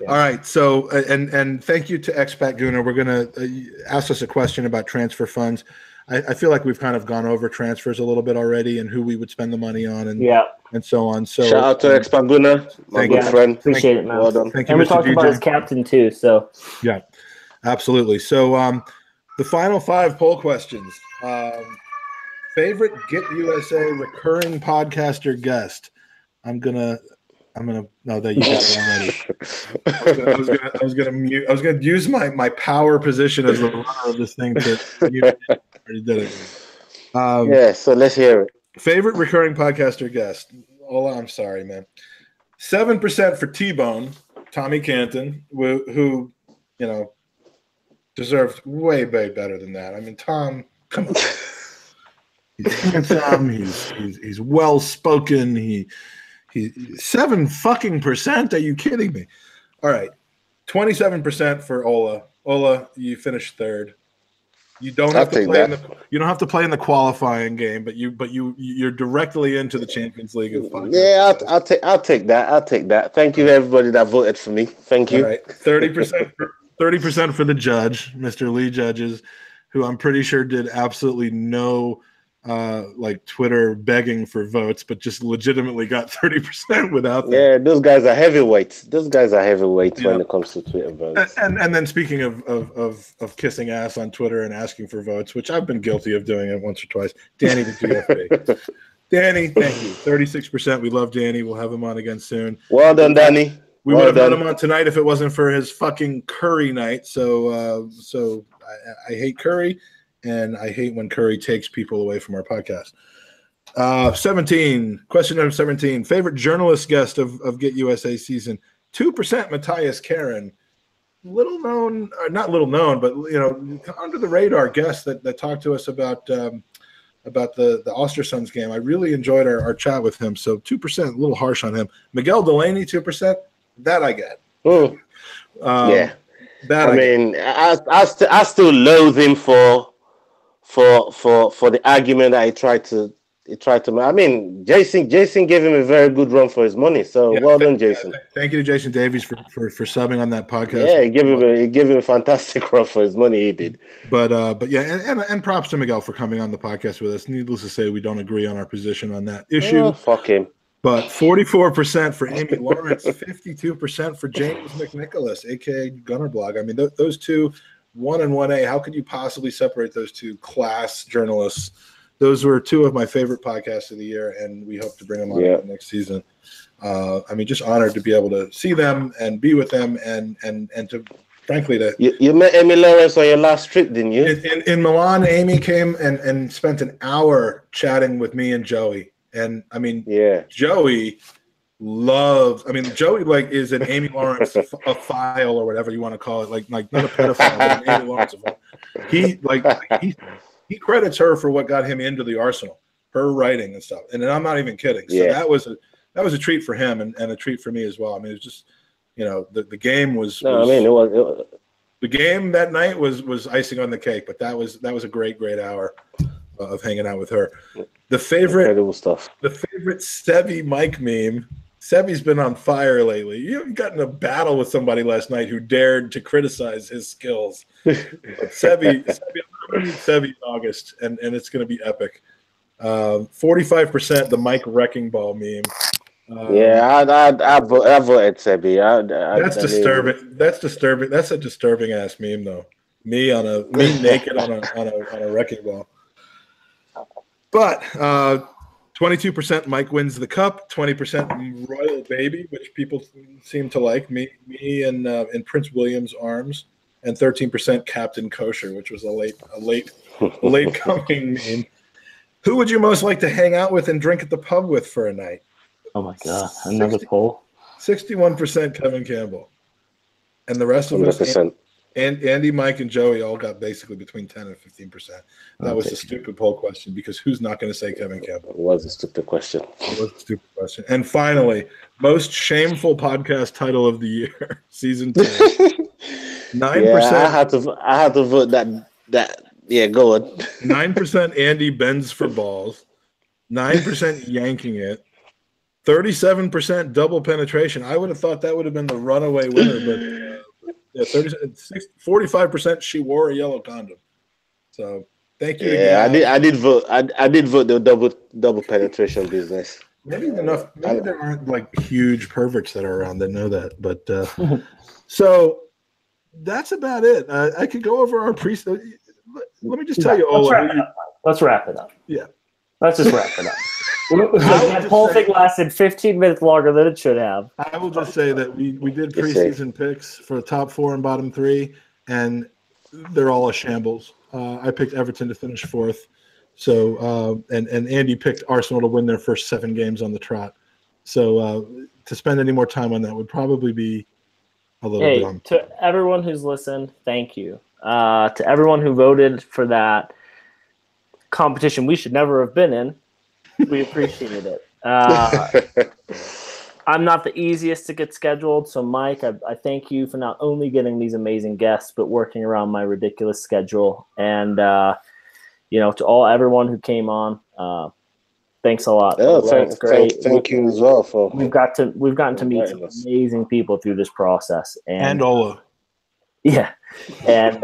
All right. So, and thank you to Expat Gooner. We're going to ask us a question about transfer funds. I feel like we've kind of gone over transfers a little bit already and who we would spend the money on and so on. So shout out to Expat Gooner, my good friend. Appreciate it, man. Well done. Thank you, and we Mr. talked DJ. about his captain too. So yeah, absolutely. So the final 5 poll questions. Favorite Get USA recurring podcaster guest. I'm gonna. No, that you got it already. I was gonna mute. I was gonna use my power position as the runner of this thing to. Already did it. So let's hear it. Favorite recurring podcaster guest. Oh, I'm sorry, man. 7% for T-Bone, Tommy Canton, who deserved way better than that. I mean, Tom, come on. He's handsome. He's well spoken. He's 7%. Are you kidding me? All right, 27% for Ola. Ola, you finished third. You don't have to play you don't have to play in the qualifying game, but you're directly into the Champions League of podcasts. Yeah, I'll take that. Thank you, everybody that voted for me. Thank you. All right, 30% for the judge, Mr. Lee Judges, who I'm pretty sure did absolutely no like Twitter begging for votes, but just legitimately got 30% without that. Yeah, those guys are heavyweights. When it comes to Twitter votes. And then speaking of kissing ass on Twitter and asking for votes, which I've been guilty of doing it once or twice. Danny the GFB. Danny, thank you. 36%. We love Danny. We'll have him on again soon. Well done, Danny. We would have had him on tonight if it wasn't for his fucking Curry night. So I hate Curry. And I hate when Curry takes people away from our podcast. 17, question number 17. Favorite journalist guest of Get USA season? 2%, Matthias Karen. Little known, not little known, but under the radar guest that talked to us about the Ostersund's game. I really enjoyed our chat with him. So 2%, a little harsh on him. Miguel Delaney, 2%. That I get. Yeah. I still loathe him for the argument that he tried to make. I mean, Jason gave him a very good run for his money. So well done, Jason. Thank you to Jason Davies for subbing on that podcast. Yeah, he gave him a fantastic run for his money. He did. But yeah, and props to Miguel for coming on the podcast with us. Needless to say, we don't agree on our position on that issue. Oh, fuck him. But 44% for Amy Lawrence, 52% for James McNicholas, aka Gunnerblog. I mean, those two. 1 and 1A. How could you possibly separate those two class journalists? Those were two of my favorite podcasts of the year, and we hope to bring them on next season. I mean, just honored to be able to see them and be with them, and to frankly to you met Amy Lawrence on your last trip, didn't you? In Milan, Amy came and spent an hour chatting with me and Joey, and I mean, Joey is an Amy Lawrence a file or whatever you want to call it, like not a pedophile, but an Amy Lawrence. He credits her for what got him into the Arsenal, her writing and stuff, and I'm not even kidding. So that was a treat for him and a treat for me as well. I mean, it was just the game was. No, the game that night was icing on the cake, but that was a great hour of hanging out with her. The favorite incredible stuff. The favorite Sebi Mike meme. Sebi's been on fire lately. You got in a battle with somebody last night who dared to criticize his skills. Sebi in August, and it's going to be epic. 45% the Mike Wrecking Ball meme. I voted Sebi. That's disturbing. That's disturbing. That's a disturbing ass meme, though. Me naked on a wrecking ball. But 22% Mike wins the cup, 20% Royal Baby, which people seem to like. Me in Prince William's arms, and 13% Captain Kosher, which was a late coming meme. Who would you most like to hang out with and drink at the pub with for a night? Oh my God! Another poll. 61% Kevin Campbell, and the rest of 100%. us. And Andy, Mike, and Joey all got basically between 10 and 15%. That was a stupid poll question because who's not going to say Kevin Campbell? It was a stupid question. And finally, most shameful podcast title of the year, season 2. 9%. Yeah, I had to vote that. Yeah, go on. 9% Andy bends for balls. 9% yanking it. 37% double penetration. I would have thought that would have been the runaway winner, but. Yeah, 45% she wore a yellow condom. So thank you. Yeah, I did vote. I did vote the double penetration business. Maybe there aren't like huge perverts that are around that know that. But so that's about it. I could go over our pre. Let me just tell you, Let's wrap it up. Yeah, let's just wrap it up. That whole thing lasted 15 minutes longer than it should have. I will just say that we did preseason picks for the top 4 and bottom 3, and they're all a shambles. I picked Everton to finish 4th. So and Andy picked Arsenal to win their first 7 games on the trot. So to spend any more time on that would probably be a little dumb. To everyone who's listened, thank you. To everyone who voted for that, competition we should never have been in. We appreciate it. I'm not the easiest to get scheduled, so Mike, I thank you for not only getting these amazing guests, but working around my ridiculous schedule. And to everyone who came on, thanks a lot. Yeah, That's great. Thank you as well for. We've gotten to meet some amazing people through this process, and Ola. Yeah, and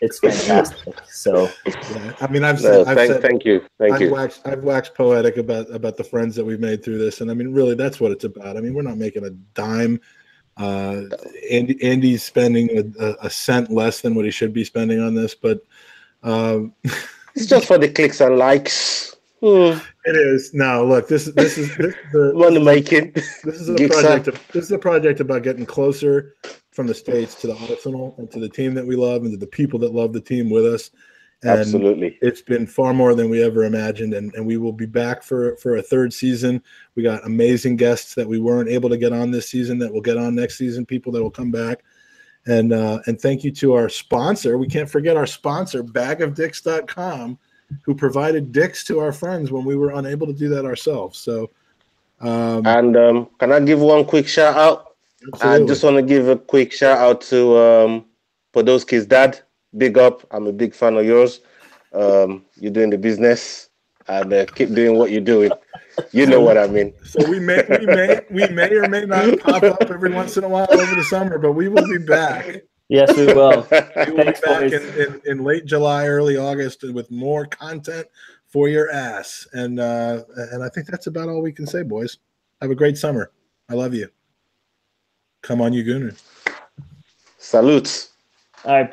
it's fantastic. So, yeah, I mean, I've said, thank you. I've waxed poetic about the friends that we've made through this, and I mean, really, that's what it's about. I mean, we're not making a dime. Andy's spending a cent less than what he should be spending on this, but it's just for the clicks and likes. It is. No, look, this is the money making. This is a project. This is a project about getting closer from the States to the Arsenal and to the team that we love and to the people that love the team with us. And absolutely, it's been far more than we ever imagined, and we will be back for a third season. We got amazing guests that we weren't able to get on this season that will get on next season. People that will come back. And thank you to our sponsor. We can't forget our sponsor, bagofdicks.com, who provided dicks to our friends when we were unable to do that ourselves. So, can I give one quick shout out? Absolutely. I just want to give a quick shout out to Podolski's dad. Big up. I'm a big fan of yours. You're doing the business and keep doing what you're doing. You know what I mean. So we may or may not pop up every once in a while over the summer, but we will be back. Yes, we will. We will be back in late July, early August with more content for your ass. And I think that's about all we can say, boys. Have a great summer. I love you. Come on, you Gooners. Salutes. All right.